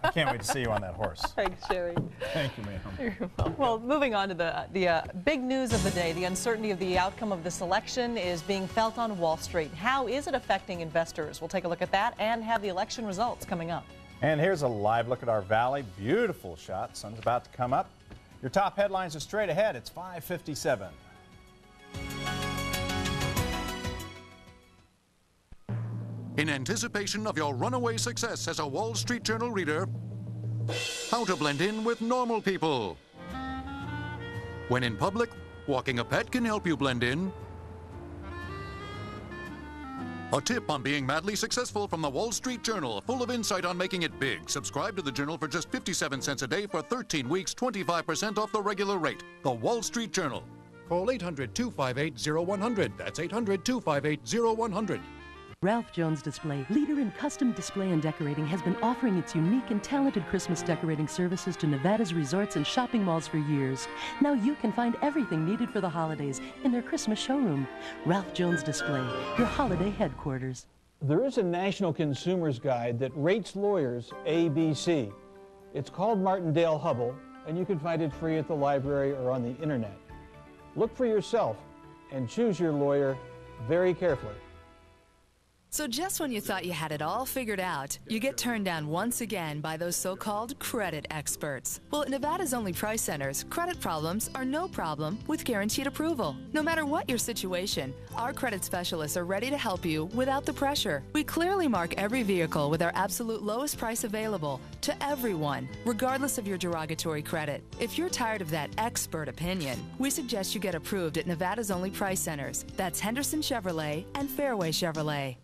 I can't wait to see you on that horse. Thanks, Sherry. Thank you, ma'am. Well, moving on to the big news of the day, the uncertainty of the outcome of this election is being felt on Wall Street. How is it affecting investors? We'll take a look at that and have the election results coming up. And here's a live look at our valley. Beautiful shot. Sun's about to come up. Your top headlines are straight ahead. It's 5:57. In anticipation of your runaway success as a Wall Street Journal reader, how to blend in with normal people. When in public, walking a pet can help you blend in. A tip on being madly successful from the Wall Street Journal, full of insight on making it big. Subscribe to the Journal for just 57 cents a day for 13 weeks, 25% off the regular rate. The Wall Street Journal. Call 800-258-0100. That's 800-258-0100. Ralph Jones Display, leader in custom display and decorating, has been offering its unique and talented Christmas decorating services to Nevada's resorts and shopping malls for years. Now you can find everything needed for the holidays in their Christmas showroom. Ralph Jones Display, your holiday headquarters. There is a National Consumer's Guide that rates lawyers ABC. It's called Martindale-Hubbell, and you can find it free at the library or on the internet. Look for yourself and choose your lawyer very carefully. So just when you thought you had it all figured out, you get turned down once again by those so-called credit experts. Well, at Nevada's only price centers, credit problems are no problem with guaranteed approval. No matter what your situation, our credit specialists are ready to help you without the pressure. We clearly mark every vehicle with our absolute lowest price available to everyone, regardless of your derogatory credit. If you're tired of that expert opinion, we suggest you get approved at Nevada's only price centers. That's Henderson Chevrolet and Fairway Chevrolet.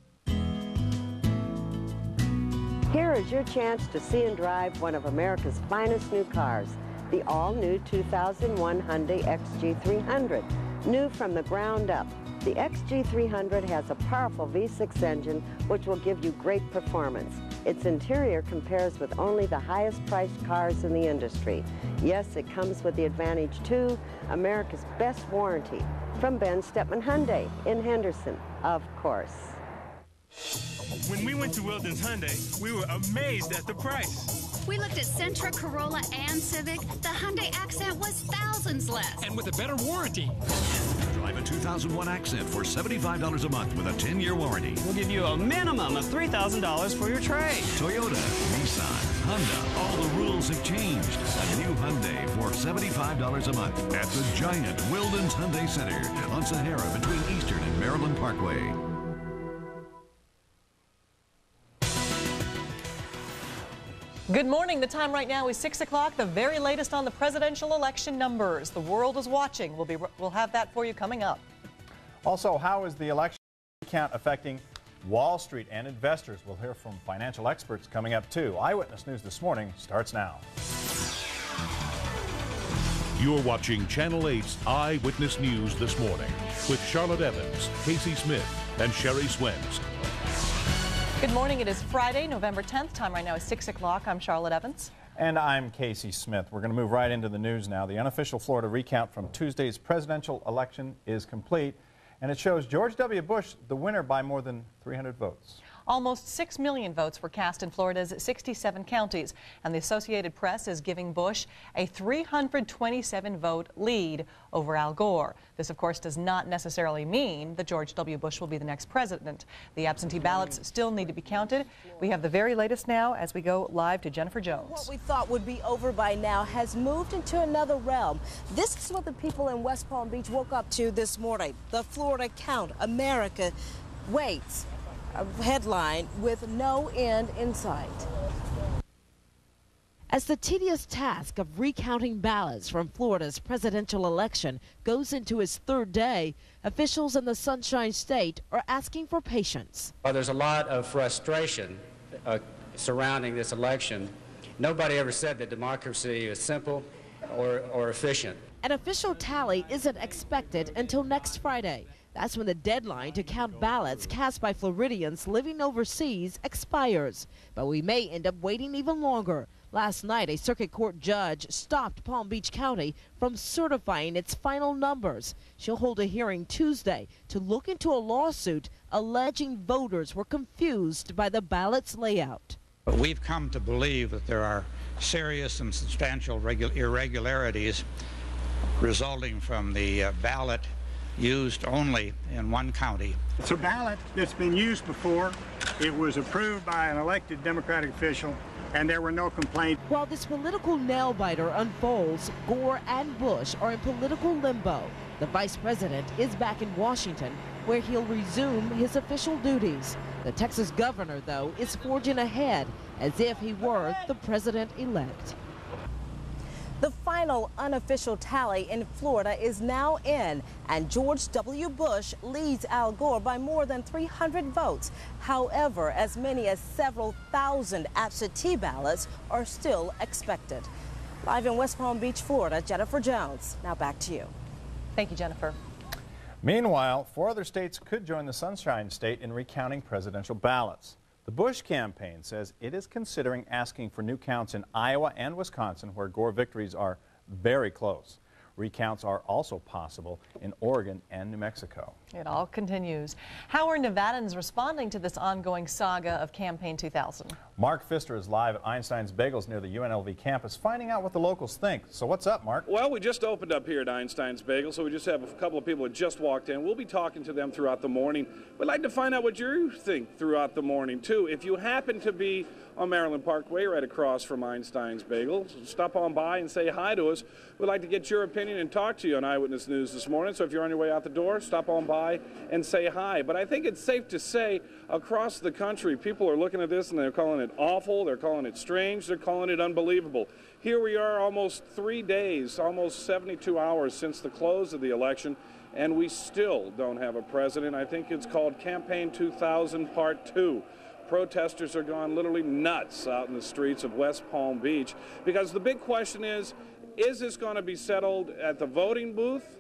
Here is your chance to see and drive one of America's finest new cars, the all-new 2001 Hyundai XG300. New from the ground up, the XG300 has a powerful V6 engine which will give you great performance. Its interior compares with only the highest priced cars in the industry. Yes, it comes with the Advantage 2, America's best warranty. From Ben Stepman Hyundai in Henderson, of course. When we went to Weldon's Hyundai, we were amazed at the price. We looked at Sentra, Corolla, and Civic. The Hyundai Accent was thousands less. And with a better warranty. Drive a 2001 Accent for $75 a month with a 10-year warranty. We'll give you a minimum of $3,000 for your trade. Toyota, Nissan, Honda, all the rules have changed. A new Hyundai for $75 a month at the giant Weldon's Hyundai Center on Sahara between Eastern and Maryland Parkway. Good morning. The time right now is 6 o'clock, the very latest on the presidential election numbers. The world is watching. We'll have that for you coming up. Also, how is the election Recount affecting Wall Street and investors. We'll hear from financial experts coming up too. Eyewitness News This Morning starts now. You're watching Channel 8's Eyewitness News This Morning with Charlotte Evans, Casey Smith, and Sherry Swensk. Good morning. It is Friday, November 10th. Time right now is 6 o'clock. I'm Charlotte Evans. And I'm Casey Smith. We're going to move right into the news now. The unofficial Florida recount from Tuesday's presidential election is complete, and it shows George W. Bush the winner by more than 300 votes. Almost 6 million votes were cast in Florida's 67 counties, and the Associated Press is giving Bush a 327-vote lead over Al Gore. This, of course, does not necessarily mean that George W. Bush will be the next president. The absentee ballots still need to be counted. We have the very latest now as we go live to Jennifer Jones. What we thought would be over by now has moved into another realm. This is what the people in West Palm Beach woke up to this morning. The Florida count. America waits. A headline with no end in sight. As the tedious task of recounting ballots from Florida's presidential election goes into its third day, officials in the Sunshine State are asking for patience. Well, there's a lot of frustration surrounding this election. Nobody ever said that democracy is simple or efficient. An official tally isn't expected until next Friday. That's when the deadline to count ballots cast by Floridians living overseas expires. But we may end up waiting even longer. Last night, a circuit court judge stopped Palm Beach County from certifying its final numbers. She'll hold a hearing Tuesday to look into a lawsuit alleging voters were confused by the ballot's layout. We've come to believe that there are serious and substantial irregularities resulting from the ballot used only in one county. It's a ballot that's been used before. It was approved by an elected Democratic official, and there were no complaints. While this political nail-biter unfolds, Gore and Bush are in political limbo. The vice president is back in Washington, where he'll resume his official duties. The Texas governor, though, is forging ahead as if he were the president-elect. The final unofficial tally in Florida is now in, and George W. Bush leads Al Gore by more than 300 votes. However, as many as several thousand absentee ballots are still expected. Live in West Palm Beach, Florida, Jennifer Jones. Now back to you. Thank you, Jennifer. Meanwhile, 4 other states could join the Sunshine State in recounting presidential ballots. The Bush campaign says it is considering asking for new counts in Iowa and Wisconsin, where Gore victories are very close. Recounts are also possible in Oregon and New Mexico. It all continues. How are Nevadans responding to this ongoing saga of Campaign 2000? Mark Pfister is live at Einstein's Bagels near the UNLV campus, finding out what the locals think. So what's up, Mark? Well, we just opened up here at Einstein's Bagels, so we just have a couple of people that just walked in. We'll be talking to them throughout the morning. We'd like to find out what you think throughout the morning, too. If you happen to be on Maryland Parkway, right across from Einstein's Bagels, stop on by and say hi to us. We'd like to get your opinion and talk to you on Eyewitness News This Morning. So if you're on your way out the door, stop on by and say hi. But I think it's safe to say across the country, people are looking at this and they're calling it awful, they're calling it strange, they're calling it unbelievable. Here we are almost 3 days, almost 72 hours since the close of the election, and we still don't have a president. I think it's called Campaign 2000 Part 2. Protesters are gone literally nuts out in the streets of West Palm Beach because the big question is this going to be settled at the voting booth,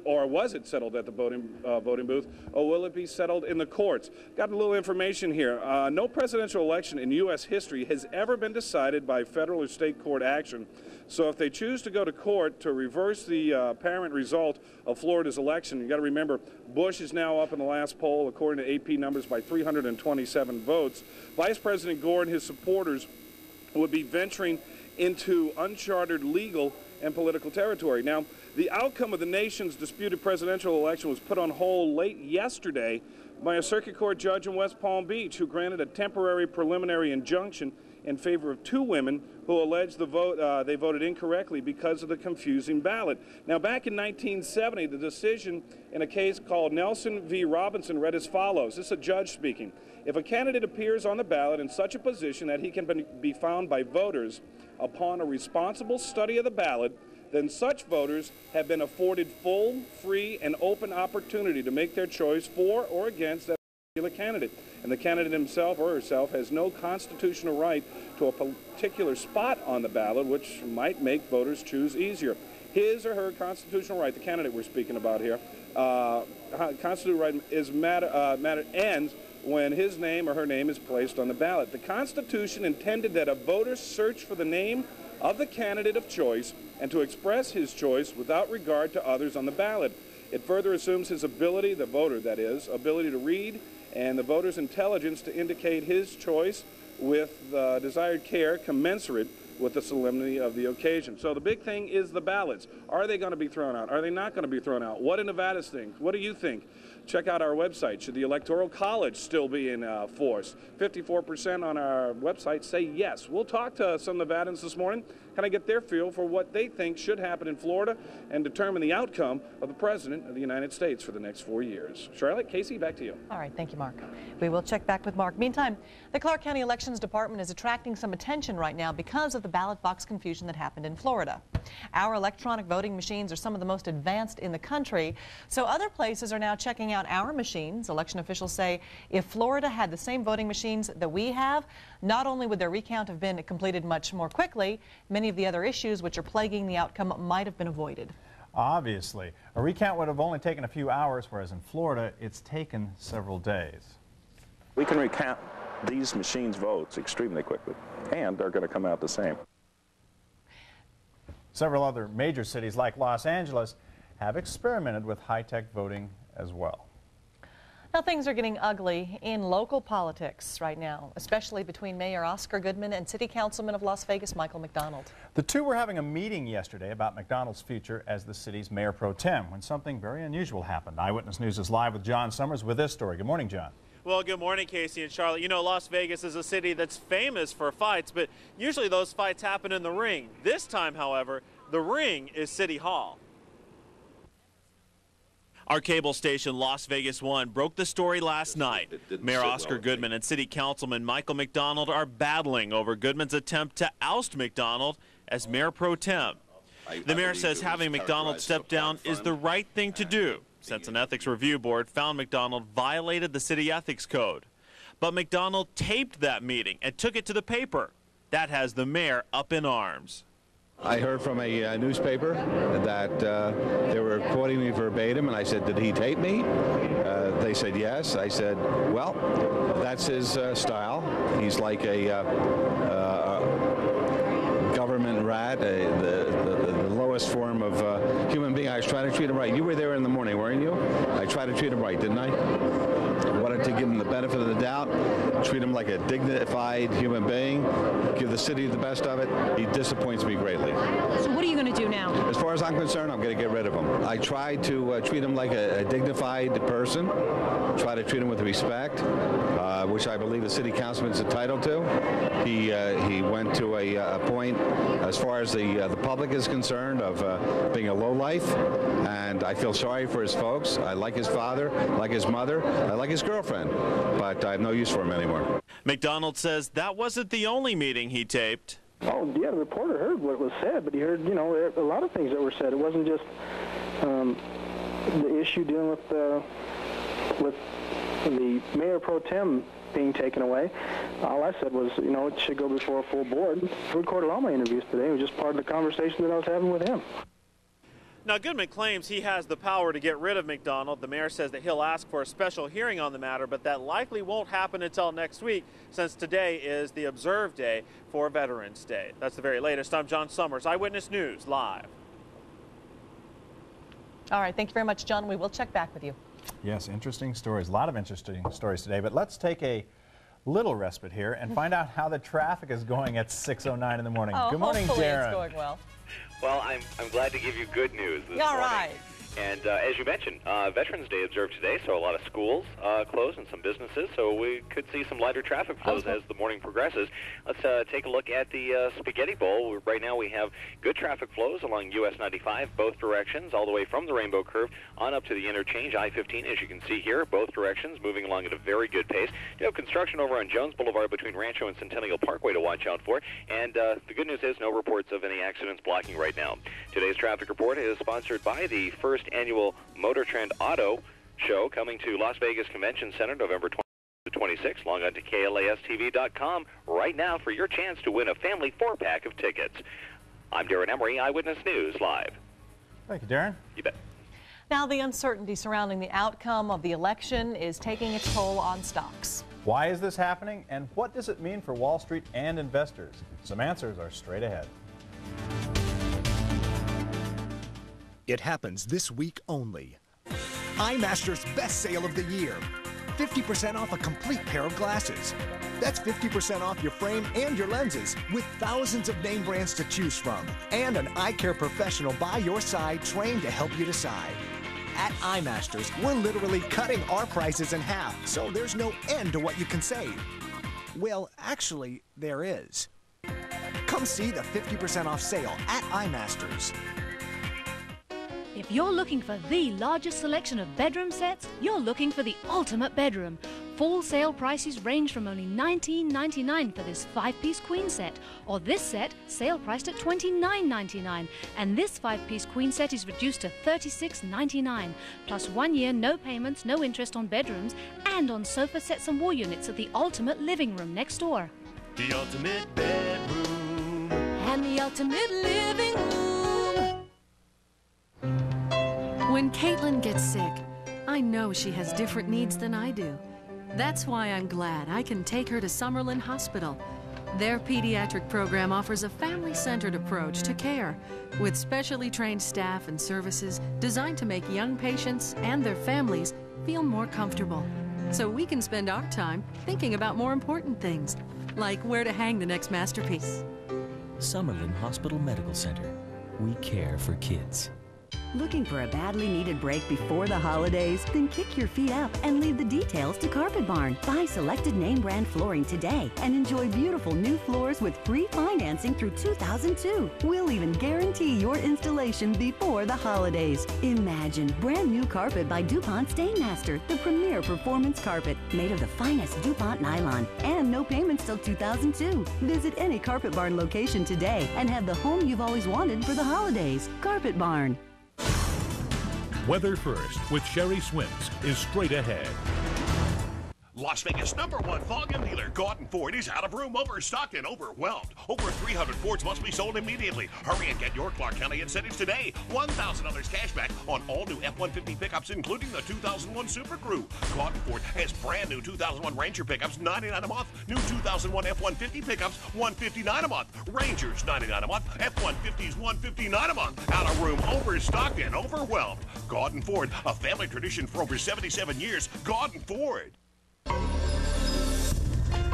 or was it settled at the voting booth, or will it be settled in the courts? Got a little information here. No presidential election in U.S. history has ever been decided by federal or state court action. So if they choose to go to court to reverse the apparent result of Florida's election, you got to remember Bush is now up in the last poll, according to AP numbers, by 327 votes. Vice President Gore and his supporters would be venturing into uncharted legal and political territory. Now, the outcome of the nation's disputed presidential election was put on hold late yesterday by a circuit court judge in West Palm Beach who granted a temporary preliminary injunction in favor of 2 women who alleged they voted incorrectly because of the confusing ballot. Now, back in 1970, the decision in a case called Nelson v. Robinson read as follows. This is a judge speaking. If a candidate appears on the ballot in such a position that he can be found by voters upon a responsible study of the ballot, then such voters have been afforded full, free, and open opportunity to make their choice for or against that particular candidate. And the candidate himself or herself has no constitutional right to a particular spot on the ballot, which might make voters choose easier. His or her constitutional right, the candidate we're speaking about here, constitutional right ends when his name or her name is placed on the ballot. The Constitution intended that a voter search for the name of the candidate of choice and to express his choice without regard to others on the ballot. It further assumes his ability, the voter that is, ability to read and the voter's intelligence to indicate his choice with the desired care commensurate with the solemnity of the occasion. So the big thing is the ballots. Are they going to be thrown out? Are they not going to be thrown out? What do Nevada's think? What do you think? Check out our website. Should the Electoral College still be in force? 54% on our website say yes. We'll talk to some Nevadans this morning, kind of get their feel for what they think should happen in Florida and determine the outcome of the President of the United States for the next 4 years. Charlotte, Casey, back to you. All right, thank you, Mark. We will check back with Mark. Meantime, the Clark County Elections Department is attracting some attention right now because of the ballot box confusion that happened in Florida. Our electronic voting machines are some of the most advanced in the country, so other places are now checking out our machines. Election officials say if Florida had the same voting machines that we have, not only would their recount have been completed much more quickly, many of the other issues which are plaguing the outcome might have been avoided. Obviously. A recount would have only taken a few hours, whereas in Florida, it's taken several days. We can recount these machines' votes extremely quickly, and they're going to come out the same. Several other major cities like Los Angeles have experimented with high-tech voting as well. Now things are getting ugly in local politics right now, especially between Mayor Oscar Goodman and City Councilman of Las Vegas, Michael McDonald. The two were having a meeting yesterday about McDonald's future as the city's mayor pro tem when something very unusual happened. Eyewitness News is live with John Summers with this story. Good morning, John. Well, good morning, Casey and Charlotte. You know, Las Vegas is a city that's famous for fights, but usually those fights happen in the ring. This time, however, the ring is City Hall. Our cable station, Las Vegas 1, broke the story last night. Mayor Oscar Goodman and City Councilman Michael McDonald are battling over Goodman's attempt to oust McDonald as mayor pro tem. The mayor says having McDonald step down is the right thing to do, since an ethics review board found McDonald violated the city ethics code. But McDonald taped that meeting and took it to the paper. That has the mayor up in arms. I heard from a newspaper that they were quoting me verbatim, and I said, did he tape me? They said yes. I said, well, that's his style. He's like a government rat, the lowest form of human being. I was trying to treat him right. You were there in the morning, weren't you? I tried to treat him right, didn't I? I wanted to give him the benefit of the doubt, treat him like a dignified human being, give the city the best of it. He disappoints me greatly. So what are you going to do now? As far as I'm concerned, I'm going to get rid of him. I tried to treat him like a dignified person, try to treat him with respect, which I believe the city councilman is entitled to. He went to a point, as far as the public is concerned, of being a lowlife, and I feel sorry for his folks. I like his father, I like his mother, I like his girlfriend, but I have no use for him anymore. McDonald says that wasn't the only meeting he taped. Oh, yeah, the reporter heard what was said, but he heard, you know, a lot of things that were said. It wasn't just the issue dealing with the mayor pro tem being taken away. All I said was, you know, it should go before a full board. I recorded all my interviews today. It was just part of the conversation that I was having with him. Now, Goodman claims he has the power to get rid of McDonald. The mayor says that he'll ask for a special hearing on the matter, but that likely won't happen until next week, since today is the observed day for Veterans Day. That's the very latest. I'm John Summers, Eyewitness News, live. All right, thank you very much, John. We will check back with you. Yes, interesting stories. A lot of interesting stories today, but let's take a little respite here and find out how the traffic is going at 6:09 in the morning. Oh, good morning, hopefully Darren. It's going well. Well, I'm glad to give you good news this All morning. right. And as you mentioned, Veterans Day observed today, so a lot of schools closed and some businesses, so we could see some lighter traffic flows as the morning progresses. Let's take a look at the Spaghetti Bowl. Right now we have good traffic flows along US 95, both directions, all the way from the Rainbow Curve on up to the interchange, I-15, as you can see here, both directions, moving along at a very good pace. You have construction over on Jones Boulevard between Rancho and Centennial Parkway to watch out for, and the good news is no reports of any accidents blocking right now. Today's traffic report is sponsored by the first annual Motor Trend Auto Show coming to Las Vegas Convention Center November 20 to 26. Log on to KLASTV.com right now for your chance to win a family 4-pack of tickets. I'm Darren Emery, Eyewitness News Live. Thank you, Darren. You bet. Now, the uncertainty surrounding the outcome of the election is taking its toll on stocks. Why is this happening, and what does it mean for Wall Street and investors? Some answers are straight ahead. It happens this week only. iMaster's best sale of the year. 50% off a complete pair of glasses. That's 50% off your frame and your lenses with thousands of name brands to choose from. And an eye care professional by your side trained to help you decide. At iMasters, we're literally cutting our prices in half, so there's no end to what you can save. Well, actually, there is. Come see the 50% off sale at iMasters. If you're looking for the largest selection of bedroom sets, you're looking for the ultimate bedroom. Full sale prices range from only $19.99 for this 5-piece queen set, or this set sale priced at $29.99, and this 5-piece queen set is reduced to $36.99, plus 1 year no payments, no interest on bedrooms, and on sofa sets and wall units at the ultimate living room next door. The ultimate bedroom and the ultimate living room. When Caitlin gets sick, I know she has different needs than I do. That's why I'm glad I can take her to Summerlin Hospital. Their pediatric program offers a family-centered approach to care, with specially trained staff and services designed to make young patients and their families feel more comfortable. So we can spend our time thinking about more important things, like where to hang the next masterpiece. Summerlin Hospital Medical Center. We care for kids. Looking for a badly needed break before the holidays? Then kick your feet up and leave the details to Carpet Barn. Buy selected name brand flooring today and enjoy beautiful new floors with free financing through 2002. We'll even guarantee your installation before the holidays. Imagine brand new carpet by DuPont Stainmaster, the premier performance carpet made of the finest DuPont nylon, and no payments till 2002. Visit any Carpet Barn location today and have the home you've always wanted for the holidays. Carpet Barn. Weather First with Sherry Swims is straight ahead. Las Vegas' #1 volume dealer, Gordon Ford, is out of room, overstocked, and overwhelmed. Over 300 Fords must be sold immediately. Hurry and get your Clark County incentives today. $1,000 cash back on all new F-150 pickups, including the 2001 Super Crew. Gordon Ford has brand new 2001 Ranger pickups, $99 a month. New 2001 F-150 pickups, $159 a month. Rangers, $99 a month. F-150s, $159 a month. Out of room, overstocked, and overwhelmed. Gordon Ford, a family tradition for over 77 years. Gordon Ford.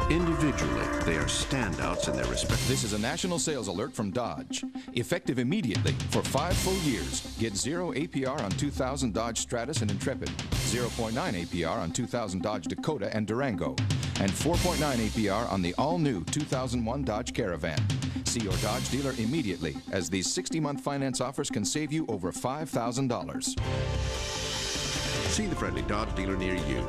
Individually, they are standouts in their respect. This is a national sales alert from Dodge. Effective immediately for 5 full years. Get 0 APR on 2000 Dodge Stratus and Intrepid, 0.9 APR on 2000 Dodge Dakota and Durango, and 4.9 APR on the all-new 2001 Dodge Caravan. See your Dodge dealer immediately, as these 60-month finance offers can save you over $5,000. See the friendly Dodge dealer near you.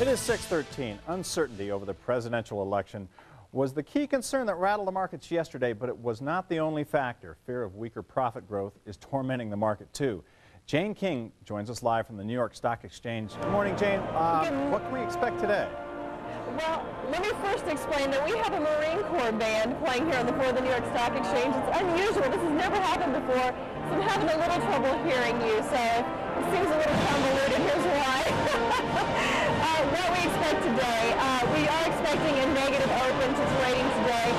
It is 6:13. Uncertainty over the presidential election was the key concern that rattled the markets yesterday, but it was not the only factor. Fear of weaker profit growth is tormenting the market, too. Jane King joins us live from the New York Stock Exchange. Good morning, Jane. What can we expect today? Well, let me first explain that we have a Marine Corps band playing here on the floor of the New York Stock Exchange. It's unusual. This has never happened before, so I'm having a little trouble hearing you, so it seems a little convoluted. Here's why. What we expect today, we are expecting a negative open to trading today,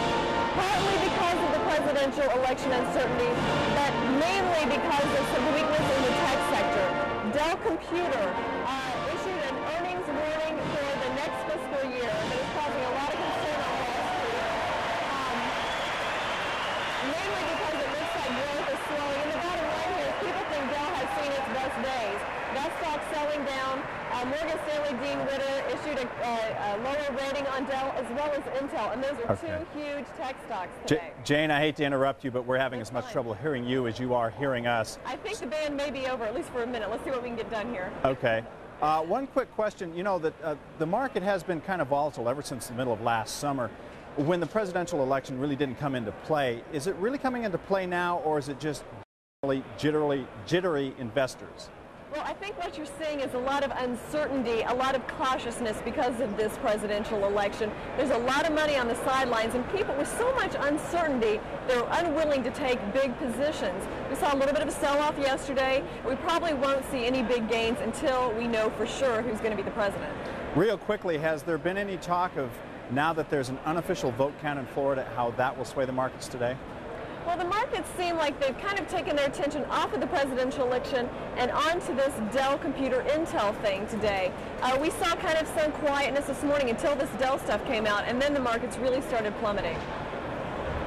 partly because of the presidential election uncertainty, but mainly because of some weakness in the tech sector. Dell Computer issued an earnings warning for the next fiscal year that is causing a lot of concern on Wall mainly because it looks like growth is slowing. And the bottom line here is people think Dell has seen its best days. That stock selling down. Morgan Stanley Dean Witter issued a lower rating on Dell as well as Intel, and those are two huge tech stocks today. Jane, I hate to interrupt you, but we're having as much trouble hearing you as you are hearing us. I think the band may be over, at least for a minute. Let's see what we can get done here. Okay. One quick question. You know that the market has been kind of volatile ever since the middle of last summer, when the presidential election really didn't come into play. Is it really coming into play now, or is it just jittery investors? Well, I think what you're seeing is a lot of uncertainty, a lot of cautiousness because of this presidential election. There's a lot of money on the sidelines, and people with so much uncertainty, they're unwilling to take big positions. We saw a little bit of a sell-off yesterday. We probably won't see any big gains until we know for sure who's going to be the president. Real quickly, has there been any talk of, now that there's an unofficial vote count in Florida, how that will sway the markets today? Well, the markets seem like they've kind of taken their attention off of the presidential election and onto this Dell Computer Intel thing today. We saw kind of some quietness this morning until this Dell stuff came out, and then the markets really started plummeting.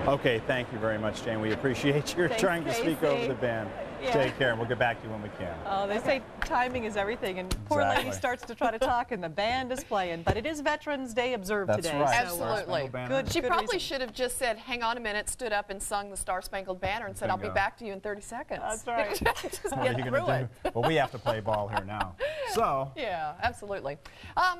Okay, thank you very much, Jane. We appreciate your trying to speak over the band. Yeah. Take care, and we'll get back to you when we can. Oh, they say timing is everything, and poor lady starts to try to talk, and the band is playing. But it is Veterans Day observed today. Right. Absolutely. She probably should have just said, hang on a minute, stood up and sung the Star Spangled Banner and said, I'll be back to you in 30 seconds. That's right. Just what are get you through going it. to do? Well, we have to play ball here now. So. Yeah, absolutely.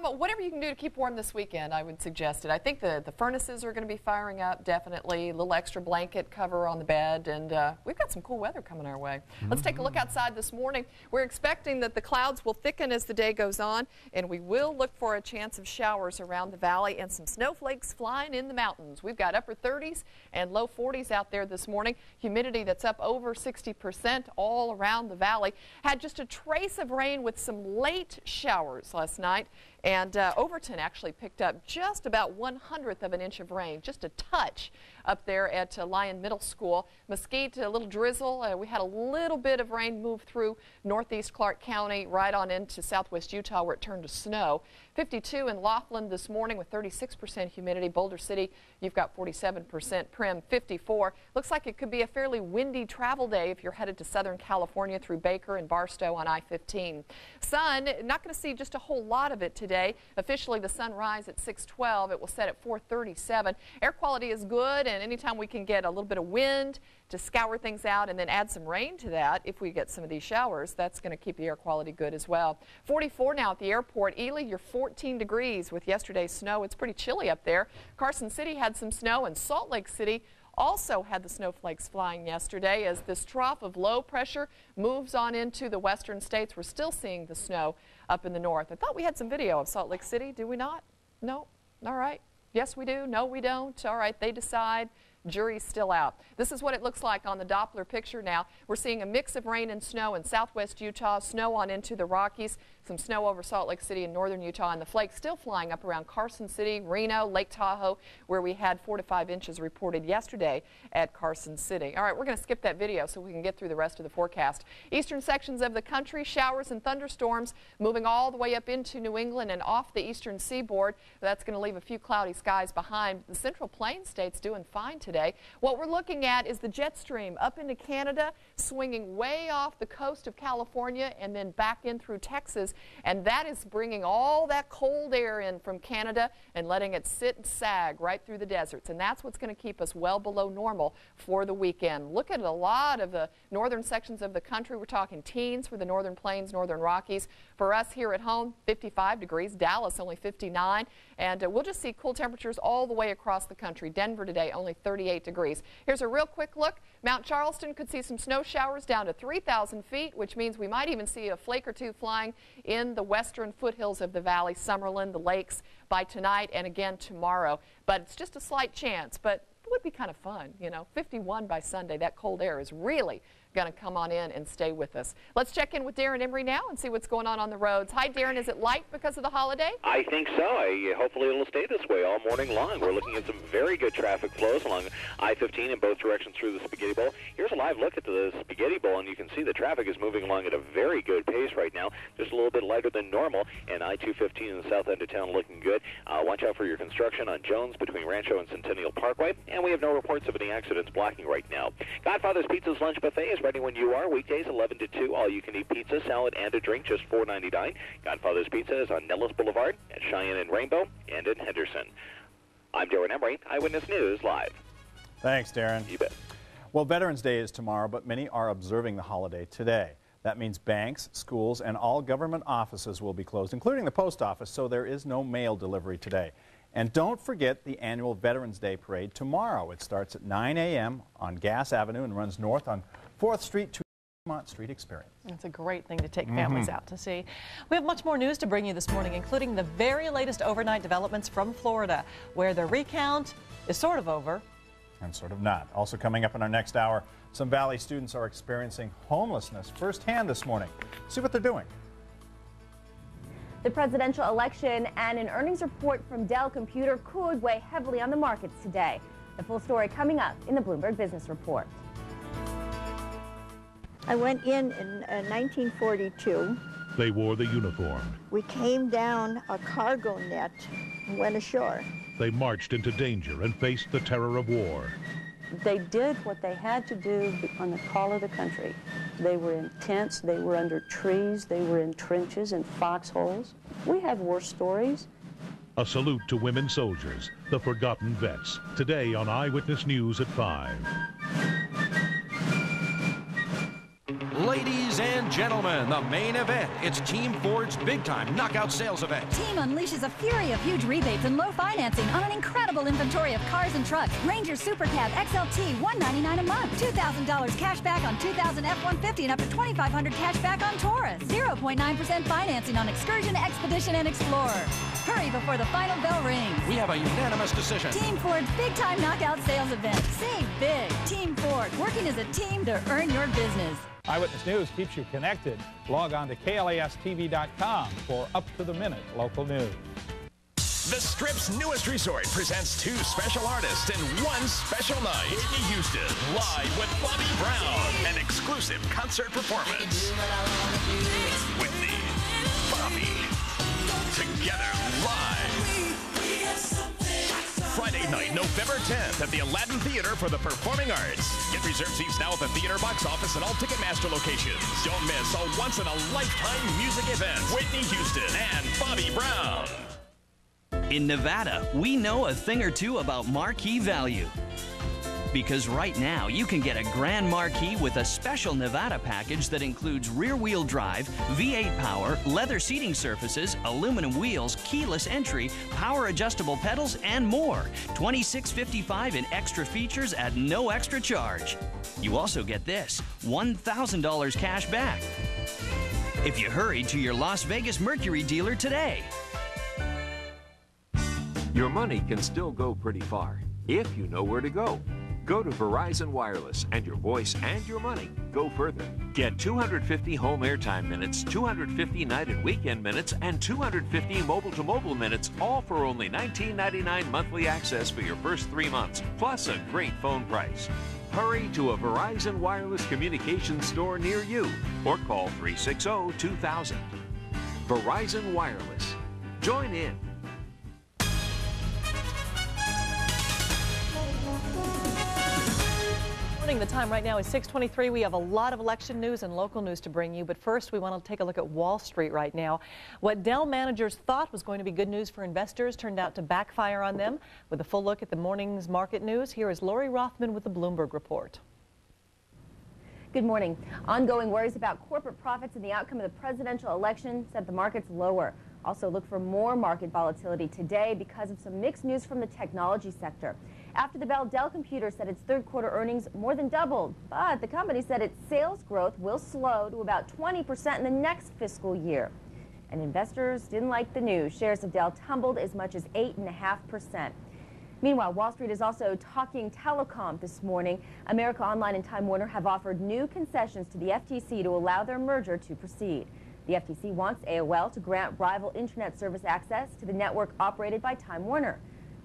Whatever you can do to keep warm this weekend, I would suggest it. I think the furnaces are going to be firing up, definitely. A little extra blanket cover on the bed, and we've got some cool weather coming our way. Let's take a look outside this morning. We're expecting that the clouds will thicken as the day goes on, and we will look for a chance of showers around the valley and some snowflakes flying in the mountains. We've got upper 30s and low 40s out there this morning. Humidity that's up over 60% all around the valley. Had just a trace of rain with some late showers last night. And Overton actually picked up just about 1/100th of an inch of rain, just a touch up there at Lyon Middle School. Mesquite, a little drizzle. We had a little bit of rain move through northeast Clark County right on into southwest Utah where it turned to snow. 52 in Laughlin this morning with 36% humidity. Boulder City, you've got 47%. Primm, 54. Looks like it could be a fairly windy travel day if you're headed to Southern California through Baker and Barstow on I-15. Sun, not going to see just a whole lot of it today. Officially, the sunrise at 6:12. It will set at 4:37. Air quality is good, and anytime we can get a little bit of wind to scour things out and then add some rain to that, if we get some of these showers, that's going to keep the air quality good as well. 44 now at the airport. Ely, you're 14 degrees with yesterday's snow. It's pretty chilly up there. Carson City had some snow, and Salt Lake City also had the snowflakes flying yesterday as this trough of low pressure moves on into the western states. We're still seeing the snow up in the north. I thought we had some video of Salt Lake City. Do we not? No? All right. Yes, we do. No, we don't. All right. They decide. Jury's still out. This is what it looks like on the Doppler picture now. We're seeing a mix of rain and snow in southwest Utah, snow on into the Rockies, some snow over Salt Lake City in northern Utah, and the flakes still flying up around Carson City, Reno, Lake Tahoe, where we had 4 to 5 inches reported yesterday at Carson City. All right, we're going to skip that video so we can get through the rest of the forecast. Eastern sections of the country, showers and thunderstorms moving all the way up into New England and off the eastern seaboard. That's going to leave a few cloudy skies behind. The Central Plains states doing fine today. What we're looking at is the jet stream up into Canada, swinging way off the coast of California and then back in through Texas. And that is bringing all that cold air in from Canada and letting it sit and sag right through the deserts. And that's what's going to keep us well below normal for the weekend. Look at a lot of the northern sections of the country. We're talking teens for the northern plains, northern Rockies. For us here at home, 55 degrees. Dallas only 59. And we'll just see cool temperatures all the way across the country. Denver today only 38 degrees. Here's a real quick look. Mount Charleston could see some snow showers down to 3,000 feet, which means we might even see a flake or two flying in the western foothills of the valley, Summerlin, the lakes, by tonight and again tomorrow. But it's just a slight chance, but it would be kind of fun, you know. 51 by Sunday. That cold air is really going to come on in and stay with us. Let's check in with Darren Emery now and see what's going on the roads. Hi, Darren. Is it light because of the holiday? I think so. Hopefully it'll stay this way all morning long. We're looking at some very good traffic flows along I-15 in both directions through the Spaghetti Bowl. Here's a live look at the Spaghetti Bowl, and you can see the traffic is moving along at a very good pace right now, just a little bit lighter than normal, and I-215 in the south end of town looking good. Watch out for your construction on Jones between Rancho and Centennial Parkway, and And we have no reports of any accidents blocking right now. Godfather's Pizza's lunch buffet is ready when you are. Weekdays 11 to 2. All you can eat pizza, salad, and a drink, just $4.99. Godfather's Pizza is on Nellis Boulevard at Cheyenne and Rainbow and in Henderson. I'm Darren Emery, Eyewitness News Live. Thanks, Darren. You bet. Well, Veterans Day is tomorrow, but many are observing the holiday today. That means banks, schools, and all government offices will be closed, including the post office, so there is no mail delivery today. And don't forget the annual Veterans Day Parade tomorrow. It starts at 9 a.m. on Gass Avenue and runs north on 4th Street to Vermont Street Experience. It's a great thing to take families out to see. We have much more news to bring you this morning, including the very latest overnight developments from Florida, where the recount is sort of over. And sort of not. Also coming up in our next hour, some Valley students are experiencing homelessness firsthand this morning. See what they're doing. The presidential election and an earnings report from Dell Computer could weigh heavily on the markets today. The full story coming up in the Bloomberg Business Report. I went in 1942. They wore the uniform. We came down a cargo net and went ashore. They marched into danger and faced the terror of war. They did what they had to do on the call of the country. They were in tents, they were under trees, they were in trenches and foxholes. We have war stories. A salute to women soldiers, the forgotten vets. Today on Eyewitness News at 5. Ladies and gentlemen, the main event. It's Team Ford's big-time knockout sales event. Team unleashes a fury of huge rebates and low financing on an incredible inventory of cars and trucks. Ranger Super Cab XLT, $199 a month. $2,000 cash back on 2000 F-150 and up to $2,500 cash back on Taurus. 0.9% financing on Excursion, Expedition, and Explorer. Hurry before the final bell rings. We have a unanimous decision. Team Ford's big-time knockout sales event. Save big. Team Ford, working as a team to earn your business. Eyewitness News keeps you connected. Log on to KLASTV.com for up-to-the-minute local news. The Strip's newest resort presents 2 special artists in one special night. Whitney Houston, live with Bobby Brown, an exclusive concert performance. Whitney, Bobby, together live. Friday night, November 10th at the Aladdin Theater for the Performing Arts. Get reserved seats now at the theater box office and all Ticketmaster locations. Don't miss a once-in-a-lifetime music event. Whitney Houston and Bobby Brown. In Nevada, we know a thing or two about marquee value. Because right now, you can get a Grand Marquee with a special Nevada package that includes rear-wheel drive, V8 power, leather seating surfaces, aluminum wheels, keyless entry, power-adjustable pedals, and more. $26.55 in extra features at no extra charge. You also get this, $1,000 cash back. If you hurry to your Las Vegas Mercury dealer today. Your money can still go pretty far if you know where to go. Go to Verizon Wireless and your voice and your money go further. Get 250 home airtime minutes, 250 night and weekend minutes, and 250 mobile-to-mobile minutes, all for only $19.99 monthly access for your first 3 months, plus a great phone price. Hurry to a Verizon Wireless communications store near you or call 360-2000. Verizon Wireless. Join in. The time right now is 6:23. We have a lot of election news and local news to bring you, but first we want to take a look at Wall Street right now. What Dell managers thought was going to be good news for investors turned out to backfire on them. With a full look at the morning's market news, here is Lori Rothman with the Bloomberg Report. Good morning. Ongoing worries about corporate profits and the outcome of the presidential election sent the markets lower. Also look for more market volatility today because of some mixed news from the technology sector. After the bell, Dell Computer said its third quarter earnings more than doubled, but the company said its sales growth will slow to about 20% in the next fiscal year. And investors didn't like the news. Shares of Dell tumbled as much as 8.5%. Meanwhile, Wall Street is also talking telecom this morning. America Online and Time Warner have offered new concessions to the FTC to allow their merger to proceed. The FTC wants AOL to grant rival internet service access to the network operated by Time Warner.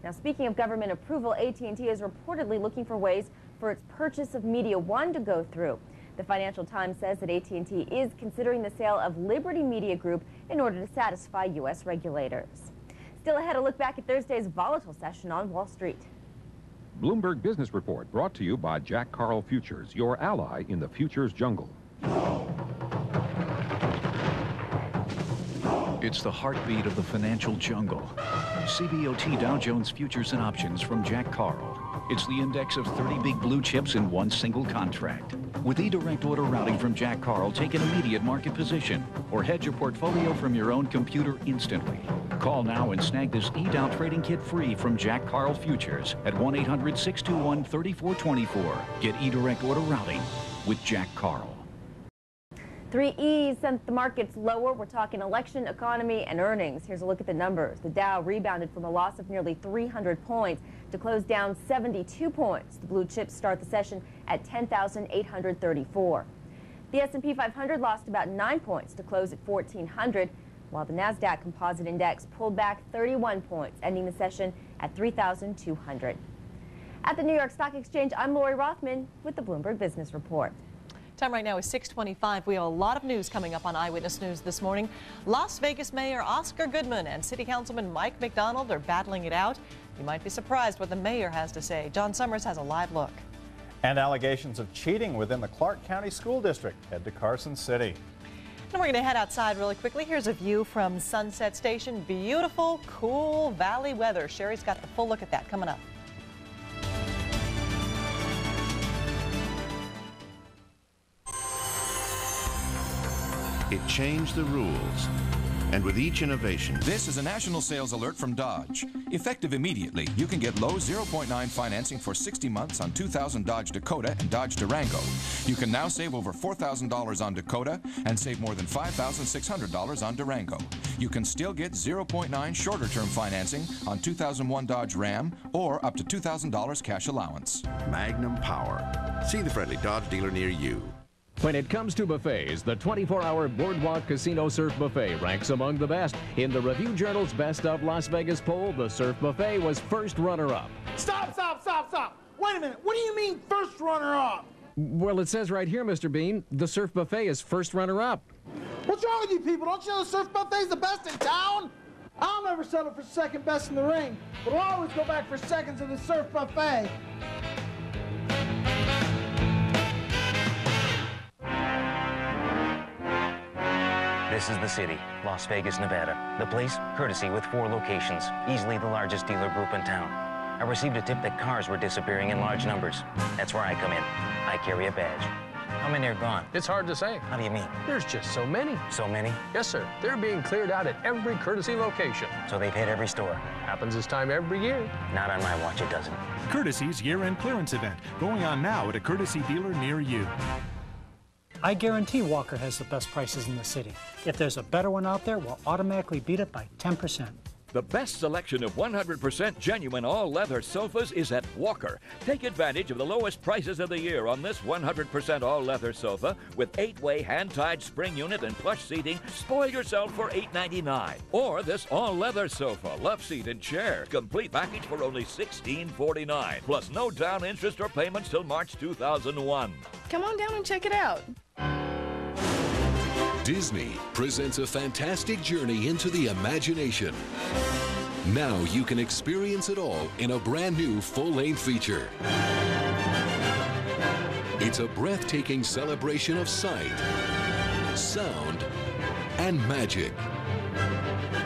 Now, speaking of government approval, AT&T is reportedly looking for ways for its purchase of Media One to go through. The Financial Times says that AT&T is considering the sale of Liberty Media Group in order to satisfy U.S. regulators. Still ahead, a look back at Thursday's volatile session on Wall Street. Bloomberg Business Report brought to you by Jack Carl Futures, your ally in the futures jungle. It's the heartbeat of the financial jungle. CBOT Dow Jones Futures and Options from Jack Carl. It's the index of 30 big blue chips in one single contract. With eDirect order routing from Jack Carl, take an immediate market position or hedge your portfolio from your own computer instantly. Call now and snag this eDow trading kit free from Jack Carl Futures at 1-800-621-3424. Get eDirect order routing with Jack Carl. 3 E's sent the markets lower. We're talking election, economy, and earnings. Here's a look at the numbers. The Dow rebounded from a loss of nearly 300 points to close down 72 points. The blue chips start the session at 10,834. The S&P 500 lost about 9 points to close at 1,400, while the NASDAQ Composite Index pulled back 31 points, ending the session at 3,200. At the New York Stock Exchange, I'm Lori Rothman with the Bloomberg Business Report. Time right now is 6:25. We have a lot of news coming up on Eyewitness News this morning. Las Vegas Mayor Oscar Goodman and City Councilman Mike McDonald are battling it out. You might be surprised what the mayor has to say. John Summers has a live look. And allegations of cheating within the Clark County School District. Head to Carson City. And we're going to head outside really quickly. Here's a view from Sunset Station. Beautiful, cool valley weather. Sherry's got the full look at that coming up. It changed the rules. And with each innovation... This is a national sales alert from Dodge. Effective immediately, you can get low 0.9 financing for 60 months on 2000 Dodge Dakota and Dodge Durango. You can now save over $4,000 on Dakota and save more than $5,600 on Durango. You can still get 0.9 shorter-term financing on 2001 Dodge Ram or up to $2,000 cash allowance. Magnum Power. See the friendly Dodge dealer near you. When it comes to buffets, the 24-hour Boardwalk Casino Surf Buffet ranks among the best. In the Review Journal's Best of Las Vegas poll, the Surf Buffet was first runner-up. Stop! Wait a minute. What do you mean first runner-up? Well, it says right here, Mr. Bean, the Surf Buffet is first runner-up. What's wrong with you people? Don't you know the Surf Buffet's the best in town? I'll never settle for second best in the ring, but I'll always go back for seconds in the Surf Buffet. This is the city, Las Vegas, Nevada. The place, courtesy with 4 locations, easily the largest dealer group in town. I received a tip that cars were disappearing in large numbers. That's where I come in. I carry a badge. How many are gone? It's hard to say. How do you mean? There's just so many. So many? Yes, sir. They're being cleared out at every courtesy location. So they've hit every store? Happens this time every year. Not on my watch, it doesn't. Courtesy's year-end clearance event, going on now at a Courtesy dealer near you. I guarantee Walker has the best prices in the city. If there's a better one out there, we'll automatically beat it by 10%. The best selection of 100% genuine all-leather sofas is at Walker. Take advantage of the lowest prices of the year on this 100% all-leather sofa with 8-way hand-tied spring unit and plush seating. Spoil yourself for $8.99. Or this all-leather sofa, love seat and chair. Complete package for only $16.49. Plus no down interest or payments till March 2001. Come on down and check it out. Disney presents a fantastic journey into the imagination. Now you can experience it all in a brand new full-length feature. It's a breathtaking celebration of sight, sound, and magic.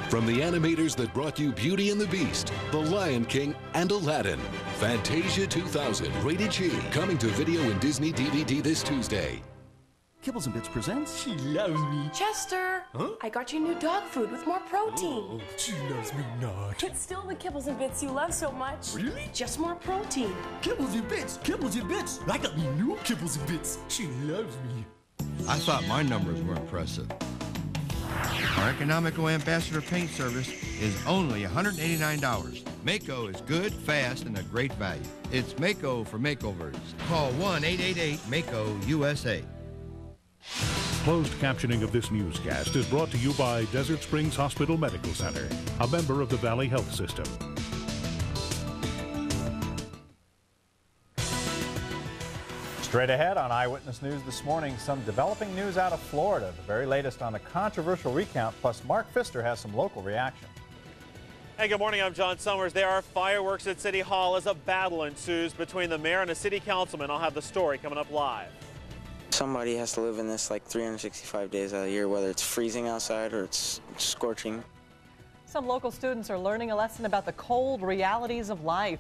From the animators that brought you Beauty and the Beast, The Lion King, and Aladdin, Fantasia 2000 Rated G, coming to video and Disney DVD this Tuesday. Kibbles and Bits presents She Loves Me. Chester, huh? I got you new dog food with more protein. Oh, she loves me not. It's still the Kibbles and Bits you love so much. Really? Just more protein. Kibbles and Bits, Kibbles and Bits. I got me new Kibbles and Bits. She loves me. I thought my numbers were impressive. Our economical ambassador paint service is only $189. Mako is good, fast, and a great value. It's Mako for makeovers. Call 1-888-MAKO-USA. Closed captioning of this newscast is brought to you by Desert Springs Hospital Medical Center, a member of the Valley Health System. Straight ahead on Eyewitness News this morning, some developing news out of Florida, the very latest on the controversial recount, plus Mark Pfister has some local reaction. Hey, good morning. I'm John Summers. There are fireworks at City Hall as a battle ensues between the mayor and a city councilman. I'll have the story coming up live. Somebody has to live in this like 365 days out of the year, whether it's freezing outside or it's scorching. Some local students are learning a lesson about the cold realities of life.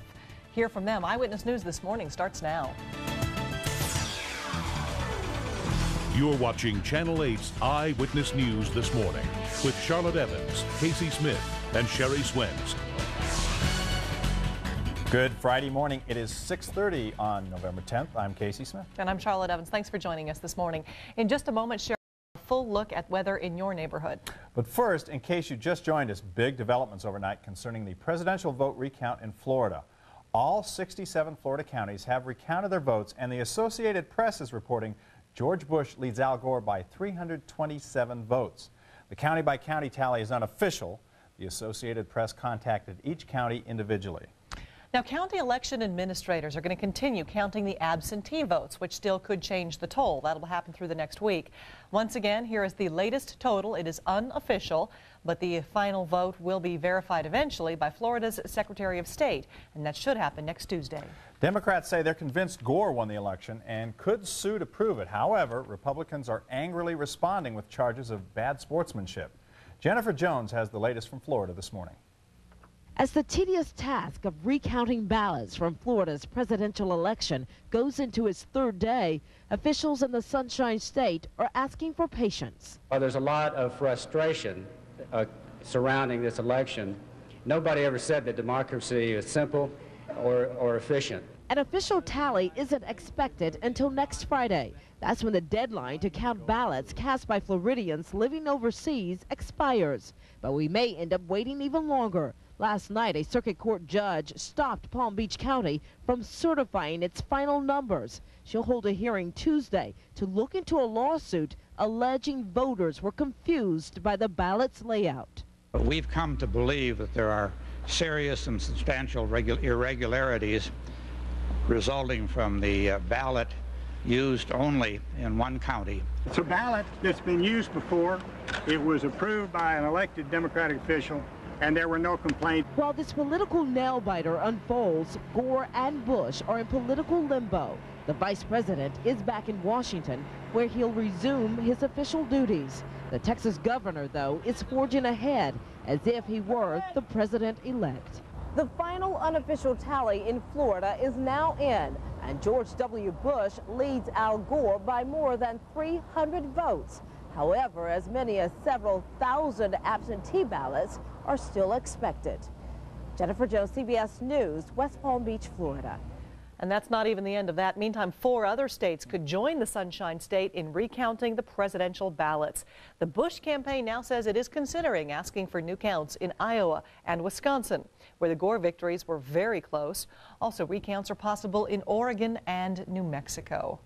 Hear from them. Eyewitness News this morning starts now. You're watching Channel 8's Eyewitness News this morning with Charlotte Evans, Casey Smith, and Sherry Swenz. Good Friday morning. It is 6:30 on November 10th. I'm Casey Smith. And I'm Charlotte Evans. Thanks for joining us this morning. In just a moment, Sherry, a full look at weather in your neighborhood. But first, in case you just joined us, big developments overnight concerning the presidential vote recount in Florida. All 67 Florida counties have recounted their votes, and the Associated Press is reporting George Bush leads Al Gore by 327 votes. The county-by-county tally is unofficial. The Associated Press contacted each county individually. Now, county election administrators are going to continue counting the absentee votes, which still could change the toll. That'll happen through the next week. Once again, here is the latest total. It is unofficial, but the final vote will be verified eventually by Florida's Secretary of State, and that should happen next Tuesday. Democrats say they're convinced Gore won the election and could sue to prove it. However, Republicans are angrily responding with charges of bad sportsmanship. Jennifer Jones has the latest from Florida this morning. As the tedious task of recounting ballots from Florida's presidential election goes into its third day, officials in the Sunshine State are asking for patience. Well, there's a lot of frustration surrounding this election. Nobody ever said that democracy is simple or efficient. An official tally isn't expected until next Friday. That's when the deadline to count ballots cast by Floridians living overseas expires. But we may end up waiting even longer. Last night, a circuit court judge stopped Palm Beach County from certifying its final numbers. She'll hold a hearing Tuesday to look into a lawsuit alleging voters were confused by the ballot's layout. We've come to believe that there are serious and substantial irregularities resulting from the ballot used only in one county. It's a ballot that's been used before. It was approved by an elected Democratic official, and there were no complaints. While this political nail-biter unfolds, Gore and Bush are in political limbo. The vice president is back in Washington, where he'll resume his official duties. The Texas governor, though, is forging ahead as if he were the president-elect. The final unofficial tally in Florida is now in, and George W. Bush leads Al Gore by more than 300 votes. However, as many as several thousand absentee ballots are still expected. Jennifer Jones, CBS News, West Palm Beach, Florida. And that's not even the end of that. Meantime, 4 other states could join the Sunshine State in recounting the presidential ballots. The Bush campaign now says it is considering asking for new counts in Iowa and Wisconsin, where the Gore victories were very close. Also, recounts are possible in Oregon and New Mexico.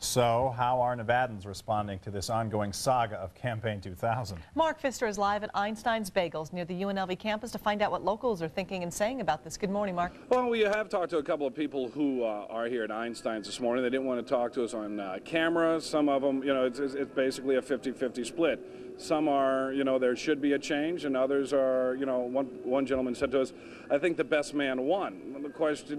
So, how are Nevadans responding to this ongoing saga of Campaign 2000? Mark Pfister is live at Einstein's Bagels near the UNLV campus to find out what locals are thinking and saying about this. Good morning, Mark. Well, we have talked to a couple of people who are here at Einstein's this morning. They didn't want to talk to us on camera. Some of them, it's basically a 50-50 split. Some are, there should be a change, and others are, one gentleman said to us, I think the best man won. The question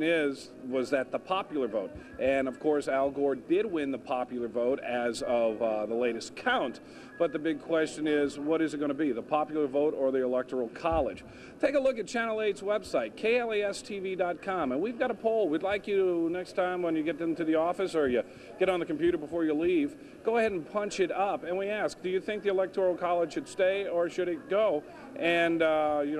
was that the popular vote? And of course, Al Gore did win the popular vote as of the latest count. But the big question is, what is it going to be, the popular vote or the Electoral College? Take a look at Channel 8's website, KLASTV.com, and we've got a poll. We'd like you to, next time when you get into the office or you get on the computer before you leave, go ahead and punch it up. And we ask, do you think the Electoral College should stay or should it go? And,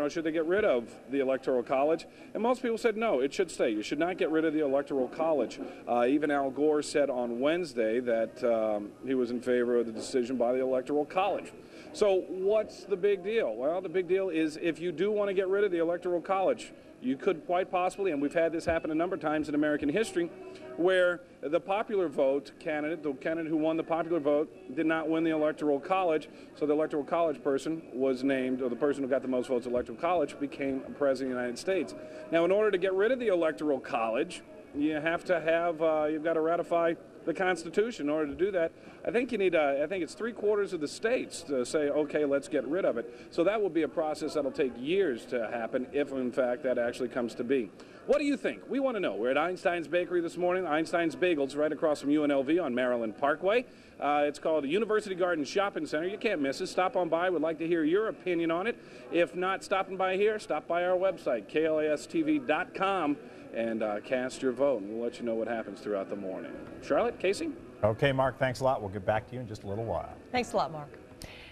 should they get rid of the Electoral College? And most people said no, it should stay. You should not get rid of the Electoral College. Even Al Gore said on Wednesday that he was in favor of the decision by the Electoral College. So what's the big deal? Well, the big deal is if you do want to get rid of the Electoral College, you could quite possibly, and we've had this happen a number of times in American history, where the popular vote candidate, the candidate who won the popular vote, did not win the Electoral College, so the Electoral College person was named, or the person who got the most votes in the Electoral College became President of the United States. Now, in order to get rid of the Electoral College, you have to have, you've got to ratify the Constitution in order to do that. I think you need, I think it's 3/4 of the states to say, okay, let's get rid of it. So that will be a process that'll take years to happen if, in fact, that actually comes to be. What do you think? We want to know. We're at Einstein's Bakery this morning. Einstein's Bagels right across from UNLV on Maryland Parkway. It's called University Garden Shopping Center. You can't miss it. Stop on by. We'd like to hear your opinion on it. If not stopping by here, stop by our website, klastv.com, and cast your vote. And we'll let you know what happens throughout the morning. Charlotte, Casey? Okay, Mark, thanks a lot. We'll get back to you in just a little while. Thanks a lot, Mark.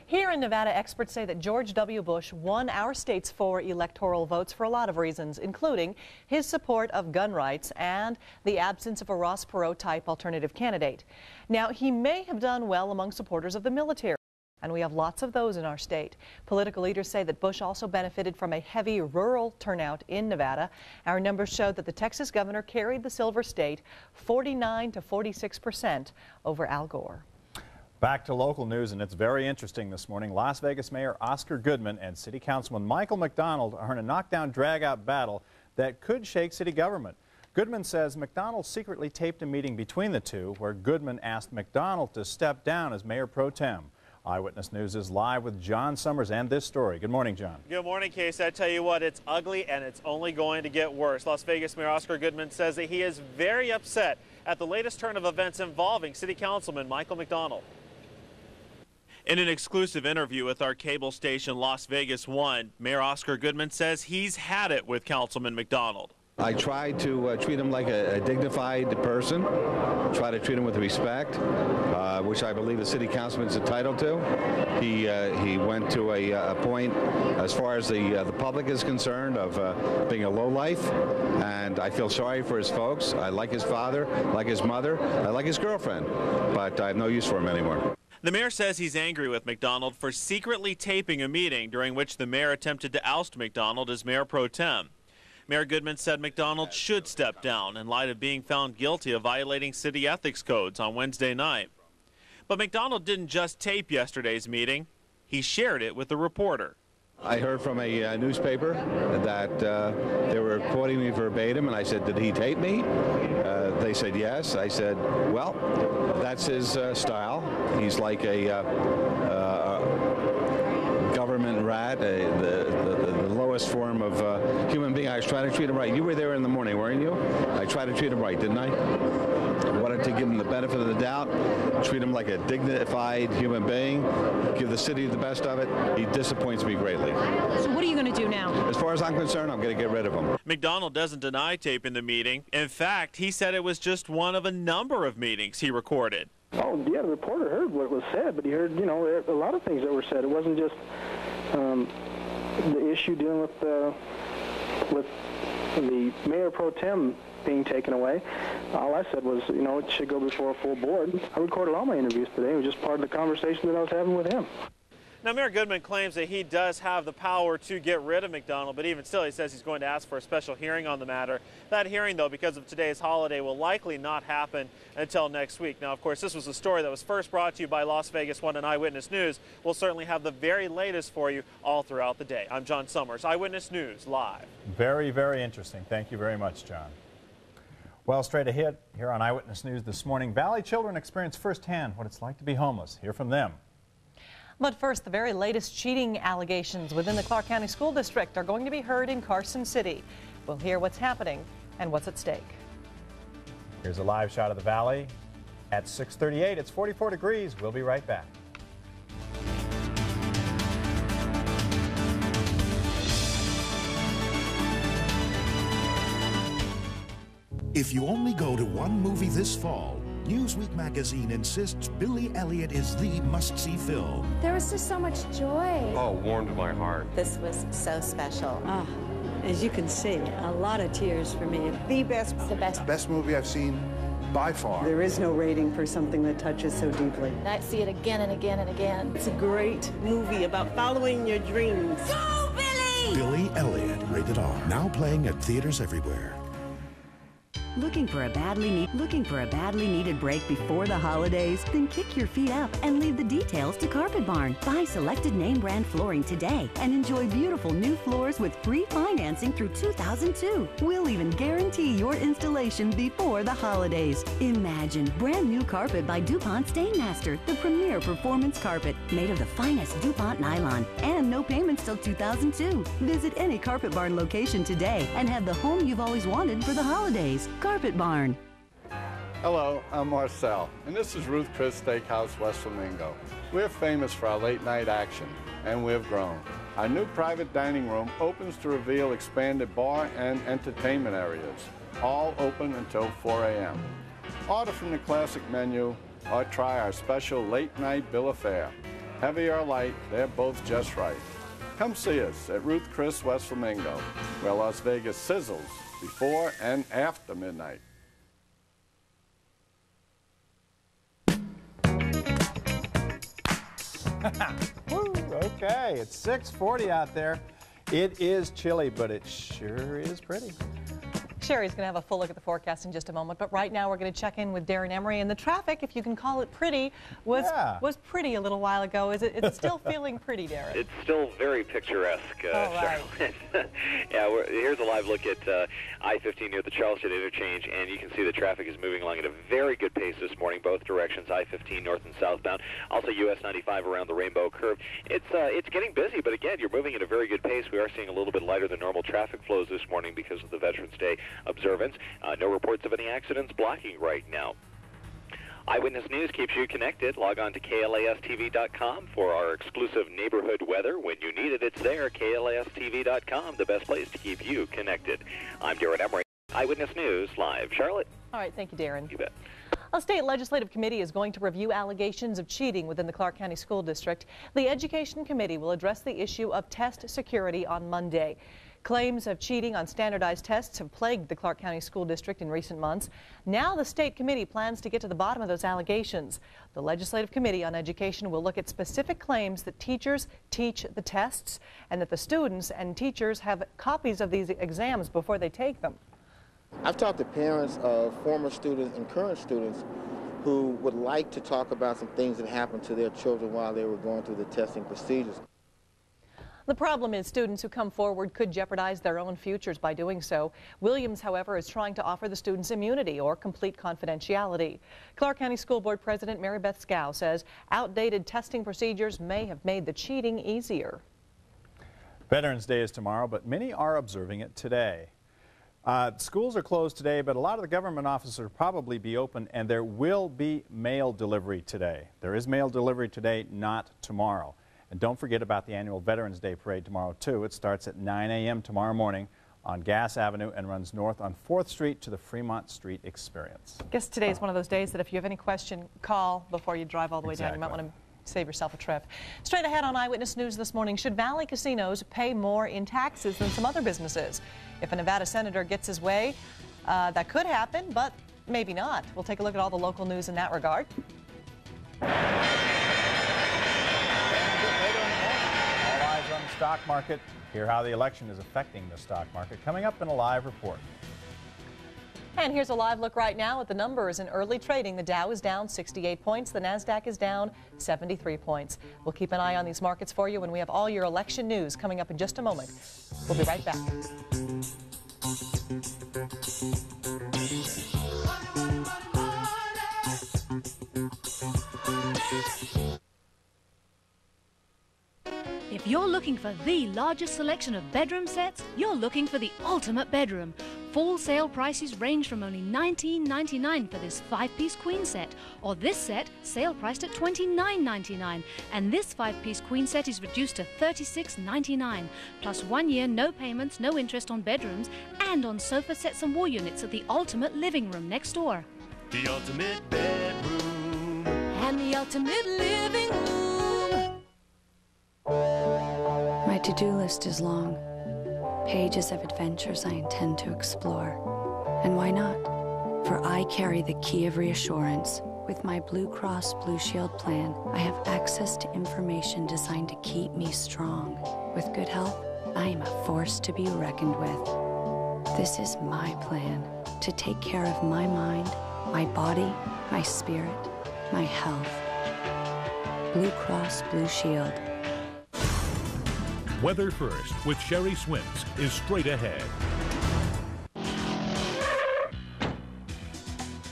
Here in Nevada, experts say that George W. Bush won our state's 4 electoral votes for a lot of reasons, including his support of gun rights and the absence of a Ross Perot-type alternative candidate. Now, he may have done well among supporters of the military, and we have lots of those in our state. Political leaders say that Bush also benefited from a heavy rural turnout in Nevada. Our numbers showed that the Texas governor carried the Silver State 49 to 46% over Al Gore. Back to local news, and it's very interesting this morning. Las Vegas Mayor Oscar Goodman and City Councilman Michael McDonald are in a knockdown, drag-out battle that could shake city government. Goodman says McDonald secretly taped a meeting between the two where Goodman asked McDonald to step down as mayor pro tem. Eyewitness News is live with John Summers and this story. Good morning, John. Good morning, Casey. I tell you what, it's ugly and it's only going to get worse. Las Vegas Mayor Oscar Goodman says that he is very upset at the latest turn of events involving City Councilman Michael McDonald. In an exclusive interview with our cable station Las Vegas 1, Mayor Oscar Goodman says he's had it with Councilman McDonald. I try to treat him like a dignified person, try to treat him with respect, which I believe the city councilman is entitled to. He went to a point, as far as the public is concerned, of being a lowlife, and I feel sorry for his folks. I like his father, I like his mother, I like his girlfriend, but I have no use for him anymore. The mayor says he's angry with McDonald for secretly taping a meeting during which the mayor attempted to oust McDonald as mayor pro tem. Mayor Goodman said McDonald should step down in light of being found guilty of violating city ethics codes on Wednesday night. But McDonald didn't just tape yesterday's meeting, he shared it with a reporter. I heard from a newspaper that they were quoting me verbatim, and I said, did he tape me? They said yes. I said, well, that's his style. He's like a government rat, the lowest form of human being. I was trying to treat him right. You were there in the morning, weren't you? I tried to treat him right, didn't I? I wanted to give him the benefit of the doubt, treat him like a dignified human being, give the city the best of it. He disappoints me greatly. So what are you going to do now? As far as I'm concerned, I'm going to get rid of him. McDonald doesn't deny taping the meeting. In fact, he said it was just one of a number of meetings he recorded. Oh, yeah, the reporter heard what was said, but he heard, you know, a lot of things that were said. It wasn't just the issue dealing with the mayor pro tem being taken away. All I said was, you know, it should go before a full board. I recorded all my interviews today. It was just part of the conversation that I was having with him. Now, Mayor Goodman claims that he does have the power to get rid of McDonald, but even still, he says he's going to ask for a special hearing on the matter. That hearing, though, because of today's holiday, will likely not happen until next week. Now, of course, this was a story that was first brought to you by Las Vegas 1 and Eyewitness News. We'll certainly have the very latest for you all throughout the day. I'm John Summers, Eyewitness News, live. Very, very interesting. Thank you very much, John. Well, straight ahead here on Eyewitness News this morning, Valley children experience firsthand what it's like to be homeless. Hear from them. But first, the very latest cheating allegations within the Clark County School District are going to be heard in Carson City. We'll hear what's happening and what's at stake. Here's a live shot of the Valley at 6:38. It's 44 degrees. We'll be right back. If you only go to one movie this fall, Newsweek magazine insists Billy Elliot is the must-see film. There was just so much joy. Oh, warmed my heart. This was so special. As you can see, a lot of tears for me. The best. The best. Best movie I've seen by far. There is no rating for something that touches so deeply. I see it again and again and again. It's a great movie about following your dreams. Go, Billy! Billy Elliot, rated R. Now playing at theaters everywhere. Looking for a badly needed break before the holidays? Then kick your feet up and leave the details to Carpet Barn. Buy selected name brand flooring today and enjoy beautiful new floors with free financing through 2002. We'll even guarantee your installation before the holidays. Imagine brand new carpet by DuPont Stainmaster, the premier performance carpet made of the finest DuPont nylon, and no payments till 2002. Visit any Carpet Barn location today and have the home you've always wanted for the holidays. Carpet Barn. Hello, I'm Marcel, and this is Ruth Chris Steakhouse, West Flamingo. We're famous for our late night action, and we've grown. Our new private dining room opens to reveal expanded bar and entertainment areas, all open until 4 a.m. Order from the classic menu or try our special late night bill of fare. Heavy or light, they're both just right. Come see us at Ruth Chris, West Flamingo, where Las Vegas sizzles before and after midnight. Woo, okay, it's 6:40 out there. It is chilly, but it sure is pretty. Sherry's going to have a full look at the forecast in just a moment, but right now we're going to check in with Darren Emery. And the traffic, if you can call it pretty, was pretty a little while ago. Is it still feeling pretty, Darren? It's still very picturesque, Charlotte. Yeah, here's a live look at I-15 near the Charleston interchange, and you can see the traffic is moving along at a very good pace this morning, both directions, I-15 north and southbound. Also, US 95 around the Rainbow Curve. It's getting busy, but again, you're moving at a very good pace. We are seeing a little bit lighter than normal traffic flows this morning because of the Veterans Day observance. No reports of any accidents blocking right now. Eyewitness News keeps you connected. Log on to KLASTV.com for our exclusive neighborhood weather. When you need it, it's there. KLASTV.com, the best place to keep you connected. I'm Darren Emery. Eyewitness News, live. Charlotte? All right, thank you, Darren. You bet. A state legislative committee is going to review allegations of cheating within the Clark County School District. The Education Committee will address the issue of test security on Monday. Claims of cheating on standardized tests have plagued the Clark County School District in recent months. Now the state committee plans to get to the bottom of those allegations. The Legislative Committee on Education will look at specific claims that teachers teach the tests and that the students and teachers have copies of these exams before they take them. I've talked to parents of former students and current students who would like to talk about some things that happened to their children while they were going through the testing procedures. The problem is students who come forward could jeopardize their own futures by doing so. Williams, however, is trying to offer the students immunity or complete confidentiality. Clark County School Board President Mary Beth Scow says outdated testing procedures may have made the cheating easier. Veterans Day is tomorrow, but many are observing it today. Schools are closed today, but a lot of the government offices will probably be open, and there will be mail delivery today. There is mail delivery today, not tomorrow. And don't forget about the annual Veterans Day Parade tomorrow, too. It starts at 9 a.m. tomorrow morning on Gass Avenue and runs north on 4th Street to the Fremont Street Experience. I guess today is one of those days that if you have any question, call before you drive all the way down. You might want to save yourself a trip. Straight ahead on Eyewitness News this morning, should Valley Casinos pay more in taxes than some other businesses? If a Nevada senator gets his way, that could happen, but maybe not. We'll take a look at all the local news in that regard. Stock market. Hear how the election is affecting the stock market. Coming up in a live report. And here's a live look right now at the numbers in early trading. The Dow is down 68 points. The NASDAQ is down 73 points. We'll keep an eye on these markets for you when we have all your election news coming up in just a moment. We'll be right back. If you're looking for the largest selection of bedroom sets, you're looking for the ultimate bedroom. Full sale prices range from only $19.99 for this 5-piece queen set, or this set sale priced at $29.99, and this 5-piece queen set is reduced to $36.99, plus 1 year no payments, no interest on bedrooms, and on sofa sets and wall units at the ultimate living room next door. The ultimate bedroom And the ultimate living room. My to-do list is long. Pages of adventures I intend to explore. And why not? For I carry the key of reassurance. With my Blue Cross Blue Shield plan, I have access to information designed to keep me strong. With good health, I am a force to be reckoned with. This is my plan to take care of my mind, my body, my spirit, my health. Blue Cross Blue Shield. Weather First with Sherry Swims is straight ahead.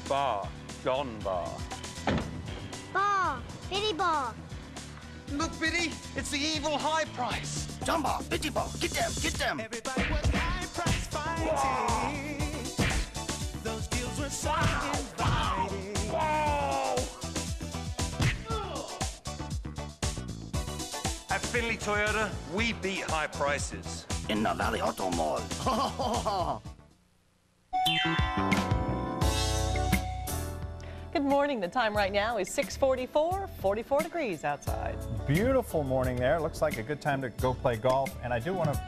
Bar, gone bar. Bar, Biddy Bar. Look, Biddy, it's the evil high price. Jumbo, Biddy Bar, get them, get them. Everybody went high price fighting. Those deals were so inviting. Wow. At Finley Toyota, we beat high prices. In the Valley Auto Mall. Good morning. The time right now is 6:44, 44 degrees outside. Beautiful morning there. Looks like a good time to go play golf. And I do want to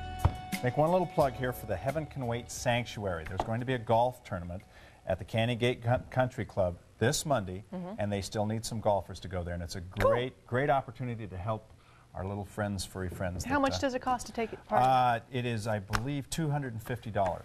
make one little plug here for the Heaven Can Wait Sanctuary. There's going to be a golf tournament at the Canyon Gate Country Club this Monday, and they still need some golfers to go there. And it's a great opportunity to help our little friends, furry friends. How much does it cost to take part? It is, I believe, $250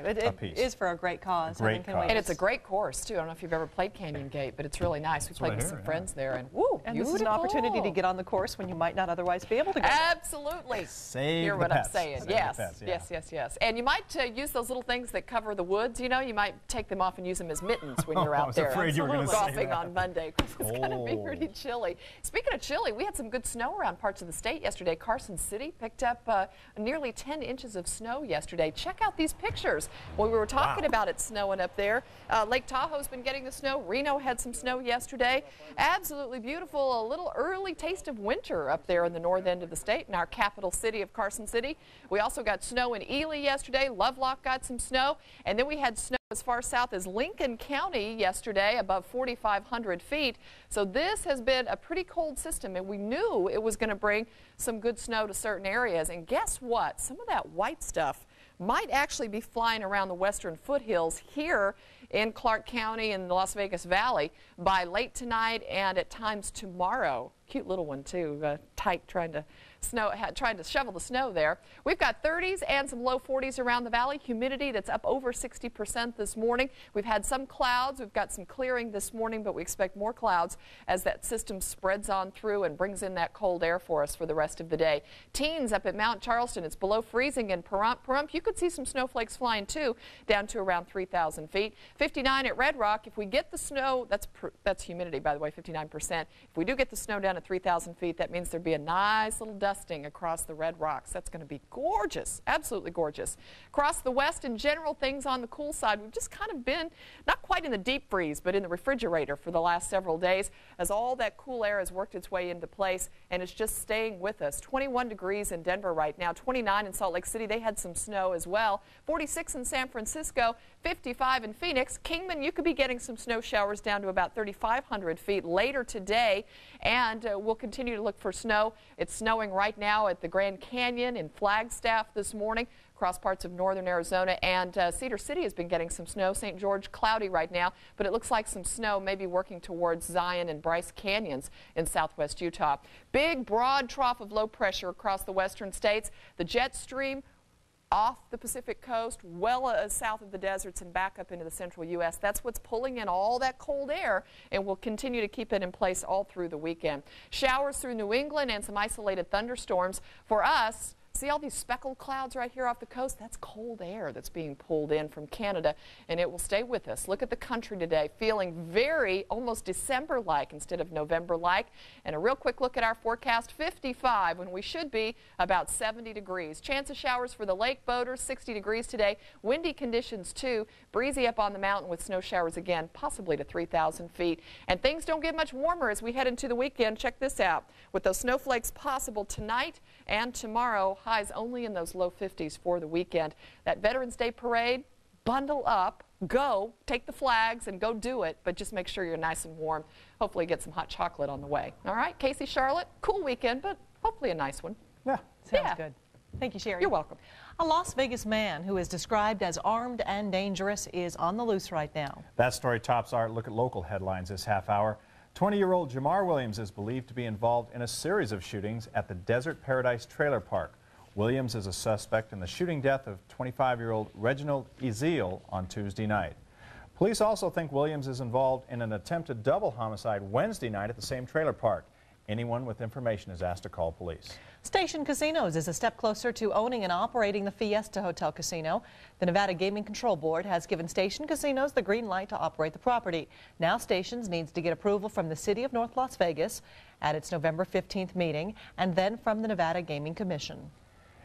a piece. It is for a great cause. Great cause. And it's a great course, too. I don't know if you've ever played Canyon Gate, but it's really nice. We played with some friends there, and woo, and this is an opportunity to get on the course when you might not otherwise be able to go. Absolutely. Hear what I'm saying. Save yes. the pets, yeah. Yes. And you might use those little things that cover the woods. You know, you might take them off and use them as mittens when you're out there golfing on Monday. It's going to be pretty chilly. Speaking of chilly, we had some good snow around parts of the state yesterday. Carson City picked up nearly 10 inches of snow yesterday. Check out these pictures. Well, we were talking about it snowing up there. Lake Tahoe's been getting the snow. Reno had some snow yesterday. Absolutely beautiful. A little early taste of winter up there in the north end of the state in our capital city of Carson City. We also got snow in Ely yesterday. Lovelock got some snow. And then we had snow as far south as Lincoln County yesterday, above 4,500 feet. So this has been a pretty cold system, and we knew it was going to bring some good snow to certain areas. And guess what? Some of that white stuff might actually be flying around the western foothills here in Clark County and the Las Vegas Valley by late tonight and at times tomorrow. Cute little one, too, Tyke trying to shovel the snow there. We've got 30s and some low 40s around the valley. Humidity that's up over 60% this morning. We've had some clouds. We've got some clearing this morning, but we expect more clouds as that system spreads on through and brings in that cold air for us for the rest of the day. Teens up at Mount Charleston. It's below freezing in Pahrump. Pahrump, you could see some snowflakes flying too, down to around 3,000 feet. 59 at Red Rock. If we get the snow, that's humidity, by the way, 59%. If we do get the snow down at 3,000 feet, that means there'd be a nice little dusting across the Red Rocks. That's going to be gorgeous, absolutely gorgeous. Across the west in general, things on the cool side. We've just kind of been not quite in the deep freeze, but in the refrigerator for the last several days as all that cool air has worked its way into place, and it's just staying with us. 21 degrees in Denver right now, 29 in Salt Lake City. They had some snow as well. 46 in San Francisco, 55 in Phoenix. Kingman, you could be getting some snow showers down to about 3,500 feet later today, and we'll continue to look for snow. It's snowing right now at the Grand Canyon in Flagstaff this morning, across parts of northern Arizona, and Cedar City has been getting some snow. St. George, cloudy right now, but it looks like some snow may be working towards Zion and Bryce Canyons in southwest Utah. Big, broad trough of low pressure across the western states. The jet stream off the Pacific coast, well south of the deserts and back up into the central U.S. That's what's pulling in all that cold air, and we'll continue to keep it in place all through the weekend. Showers through New England and some isolated thunderstorms. For us, see all these speckled clouds right here off the coast? That's cold air that's being pulled in from Canada, and it will stay with us. Look at the country today, feeling very almost December-like instead of November-like. And a real quick look at our forecast, 55 when we should be about 70 degrees. Chance of showers for the lake boaters, 60 degrees today. Windy conditions too. Breezy up on the mountain with snow showers again, possibly to 3,000 feet. And things don't get much warmer as we head into the weekend. Check this out. With those snowflakes possible tonight and tomorrow, highs only in those low 50s for the weekend. That Veterans Day parade, bundle up, go, take the flags and go do it, but just make sure you're nice and warm. Hopefully get some hot chocolate on the way. All right, Casey, Charlotte, cool weekend, but hopefully a nice one. Yeah. Sounds good. Thank you, Sherry. You're welcome. A Las Vegas man who is described as armed and dangerous is on the loose right now. That story tops our look at local headlines this half hour. 20-year-old Jamar Williams is believed to be involved in a series of shootings at the Desert Paradise Trailer Park. Williams is a suspect in the shooting death of 25-year-old Reginald Ezeal on Tuesday night. Police also think Williams is involved in an attempted double homicide Wednesday night at the same trailer park. Anyone with information is asked to call police. Station Casinos is a step closer to owning and operating the Fiesta Hotel Casino. The Nevada Gaming Control Board has given Station Casinos the green light to operate the property. Now Stations needs to get approval from the City of North Las Vegas at its November 15th meeting, and then from the Nevada Gaming Commission.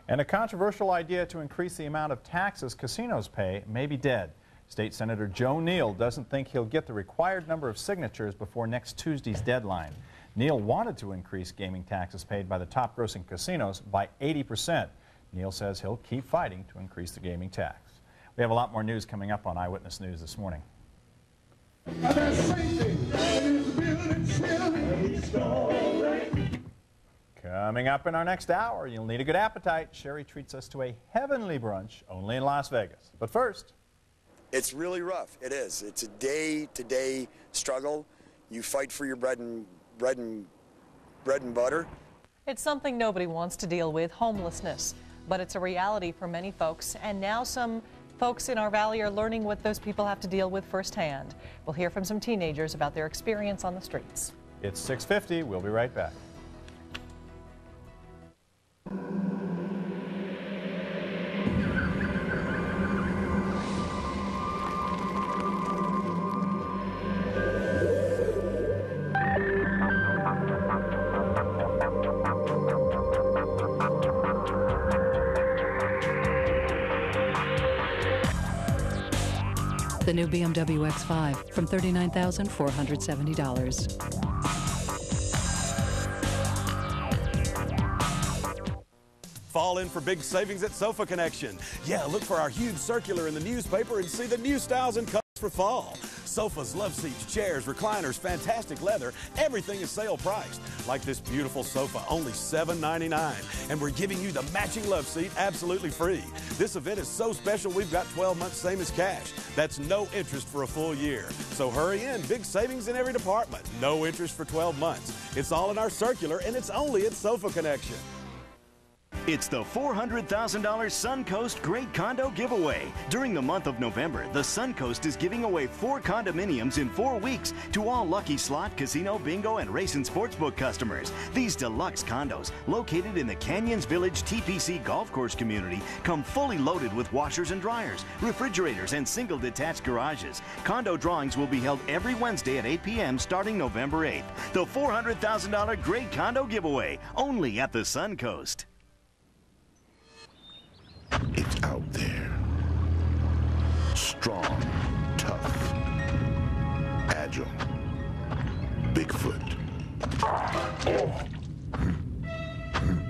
And a controversial idea to increase the amount of taxes casinos pay may be dead. State Senator Joe Neal doesn't think he'll get the required number of signatures before next Tuesday's deadline. Neal wanted to increase gaming taxes paid by the top-grossing casinos by 80%. Neal says he'll keep fighting to increase the gaming tax. We have a lot more news coming up on Eyewitness News this morning. Coming up in our next hour, you'll need a good appetite. Sherry treats us to a heavenly brunch only in Las Vegas. But first, it's really rough. It is. It's a day-to-day struggle. You fight for your bread and butter. It's something nobody wants to deal with, homelessness. But it's a reality for many folks, and now some folks in our valley are learning what those people have to deal with firsthand. We'll hear from some teenagers about their experience on the streets. It's 6:50. We'll be right back. The new BMW X5 from $39,470. Fall in for big savings at Sofa Connection. Yeah, look for our huge circular in the newspaper and see the new styles and colors for fall. Sofas, love seats, chairs, recliners, fantastic leather, everything is sale priced. Like this beautiful sofa, only $7.99. And we're giving you the matching love seat absolutely free. This event is so special, we've got 12 months same as cash. That's no interest for a full year. So hurry in, big savings in every department. No interest for 12 months. It's all in our circular and it's only at Sofa Connection. It's the $400,000 Suncoast Great Condo Giveaway. During the month of November, the Suncoast is giving away 4 condominiums in 4 weeks to all lucky slot, casino, bingo, and race and sportsbook customers. These deluxe condos, located in the Canyons Village TPC Golf Course community, come fully loaded with washers and dryers, refrigerators, and single detached garages. Condo drawings will be held every Wednesday at 8 p.m. starting November 8th. The $400,000 Great Condo Giveaway, only at the Suncoast. It's out there. Strong, tough, agile. Bigfoot.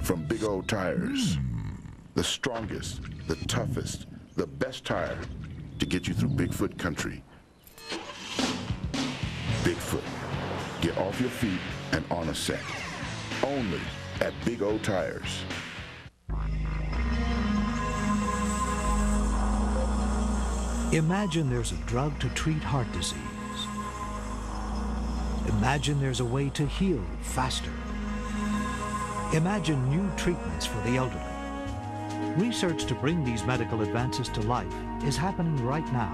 From Big O Tires. The strongest, the toughest, the best tire to get you through Bigfoot country. Bigfoot. Get off your feet and on a set. Only at Big O Tires. Imagine there's a drug to treat heart disease. Imagine there's a way to heal faster. Imagine new treatments for the elderly. Research to bring these medical advances to life is happening right now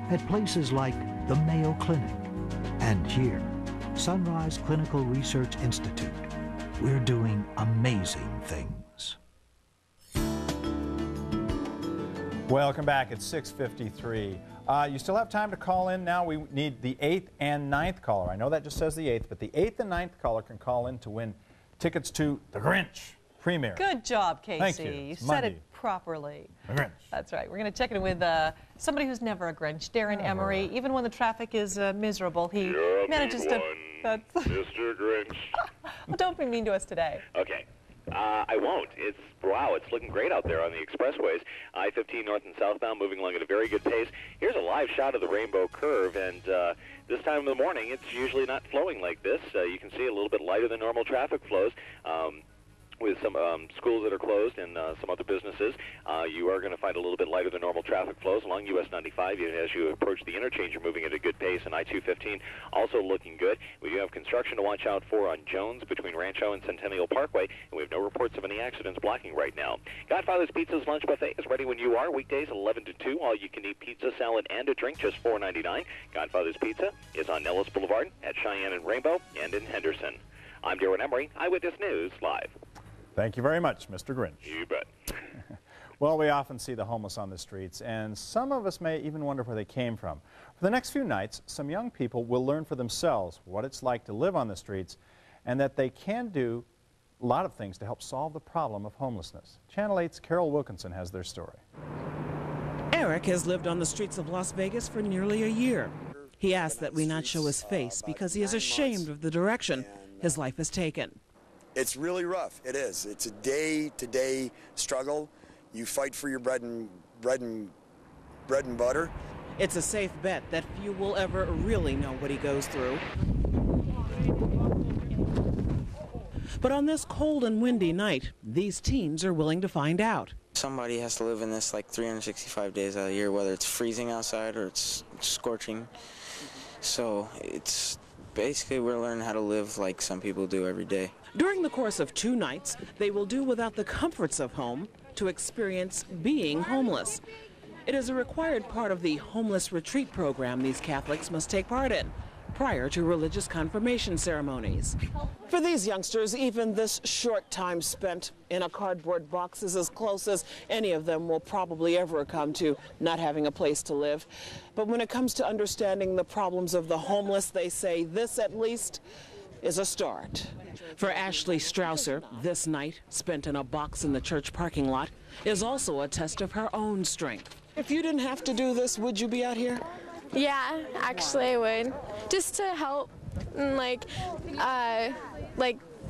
at places like the Mayo Clinic. And here, Sunrise Clinical Research Institute. We're doing amazing things. Welcome back. It's 6:53. You still have time to call in now. We need the 8th and 9th caller. I know that just says the 8th, but the 8th and 9th caller can call in to win tickets to The Grinch premiere. Good job, Casey. Thank you. You It's said Monday. it properly. The Grinch. That's right. We're going to check in with somebody who's never a Grinch, Darren Emery. Even when the traffic is miserable, he manages to... Mr. Grinch. Well, don't be mean to us today. Okay. I won't. Wow, it's looking great out there on the expressways. I-15 north and southbound moving along at a very good pace. Here's a live shot of the Rainbow Curve, and this time of the morning, it's usually not flowing like this. You can see a little bit lighter than normal traffic flows. with some schools that are closed and some other businesses. You are going to find a little bit lighter than normal traffic flows along US 95. As you approach the interchange, you're moving at a good pace, and I-215 also looking good. We do have construction to watch out for on Jones between Rancho and Centennial Parkway, and we have no reports of any accidents blocking right now. Godfather's Pizza's lunch buffet is ready when you are. Weekdays 11 to 2. All you can eat pizza, salad, and a drink, just $4.99. Godfather's Pizza is on Nellis Boulevard at Cheyenne and Rainbow and in Henderson. I'm Darren Emery, Eyewitness News Live. Thank you very much, Mr. Grinch. You bet. Well, we often see the homeless on the streets, and some of us may even wonder where they came from. For the next few nights, some young people will learn for themselves what it's like to live on the streets and that they can do a lot of things to help solve the problem of homelessness. Channel 8's Carol Wilkinson has their story. Eric has lived on the streets of Las Vegas for nearly a year. He asks that we not show his face because he is ashamed of the direction his life has taken. It's really rough. It is. It's a day-to-day struggle. You fight for your bread and butter. It's a safe bet that few will ever really know what he goes through. But on this cold and windy night, these teens are willing to find out. Somebody has to live in this like 365 days out of the year, whether it's freezing outside or it's scorching. So it's basically we're learning how to live like some people do every day. During the course of 2 nights, they will do without the comforts of home to experience being homeless. It is a required part of the homeless retreat program these Catholics must take part in prior to religious confirmation ceremonies. For these youngsters, even this short time spent in a cardboard box is as close as any of them will probably ever come to not having a place to live. But when it comes to understanding the problems of the homeless, they say this at least is a start. For Ashley Strausser, this night, spent in a box in the church parking lot, is also a test of her own strength. If you didn't have to do this, would you be out here? Yeah, actually I would. Just to help and like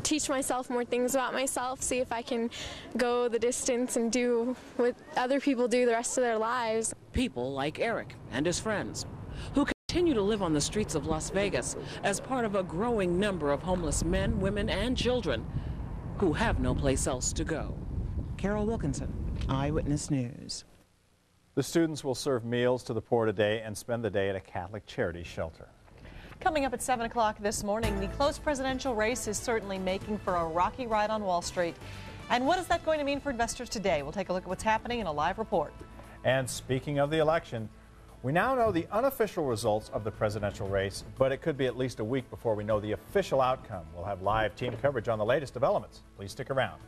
teach myself more things about myself, see if I can go the distance and do what other people do the rest of their lives. People like Eric and his friends, who continue to live on the streets of Las Vegas as part of a growing number of homeless men, women, and children who have no place else to go. Carol Wilkinson, Eyewitness News. The students will serve meals to the poor today and spend the day at a Catholic charity shelter. Coming up at 7 o'clock this morning, the close presidential race is certainly making for a rocky ride on Wall Street. And what is that going to mean for investors today? We'll take a look at what's happening in a live report. And speaking of the election, we now know the unofficial results of the presidential race, but it could be at least a week before we know the official outcome. We'll have live team coverage on the latest developments. Please stick around.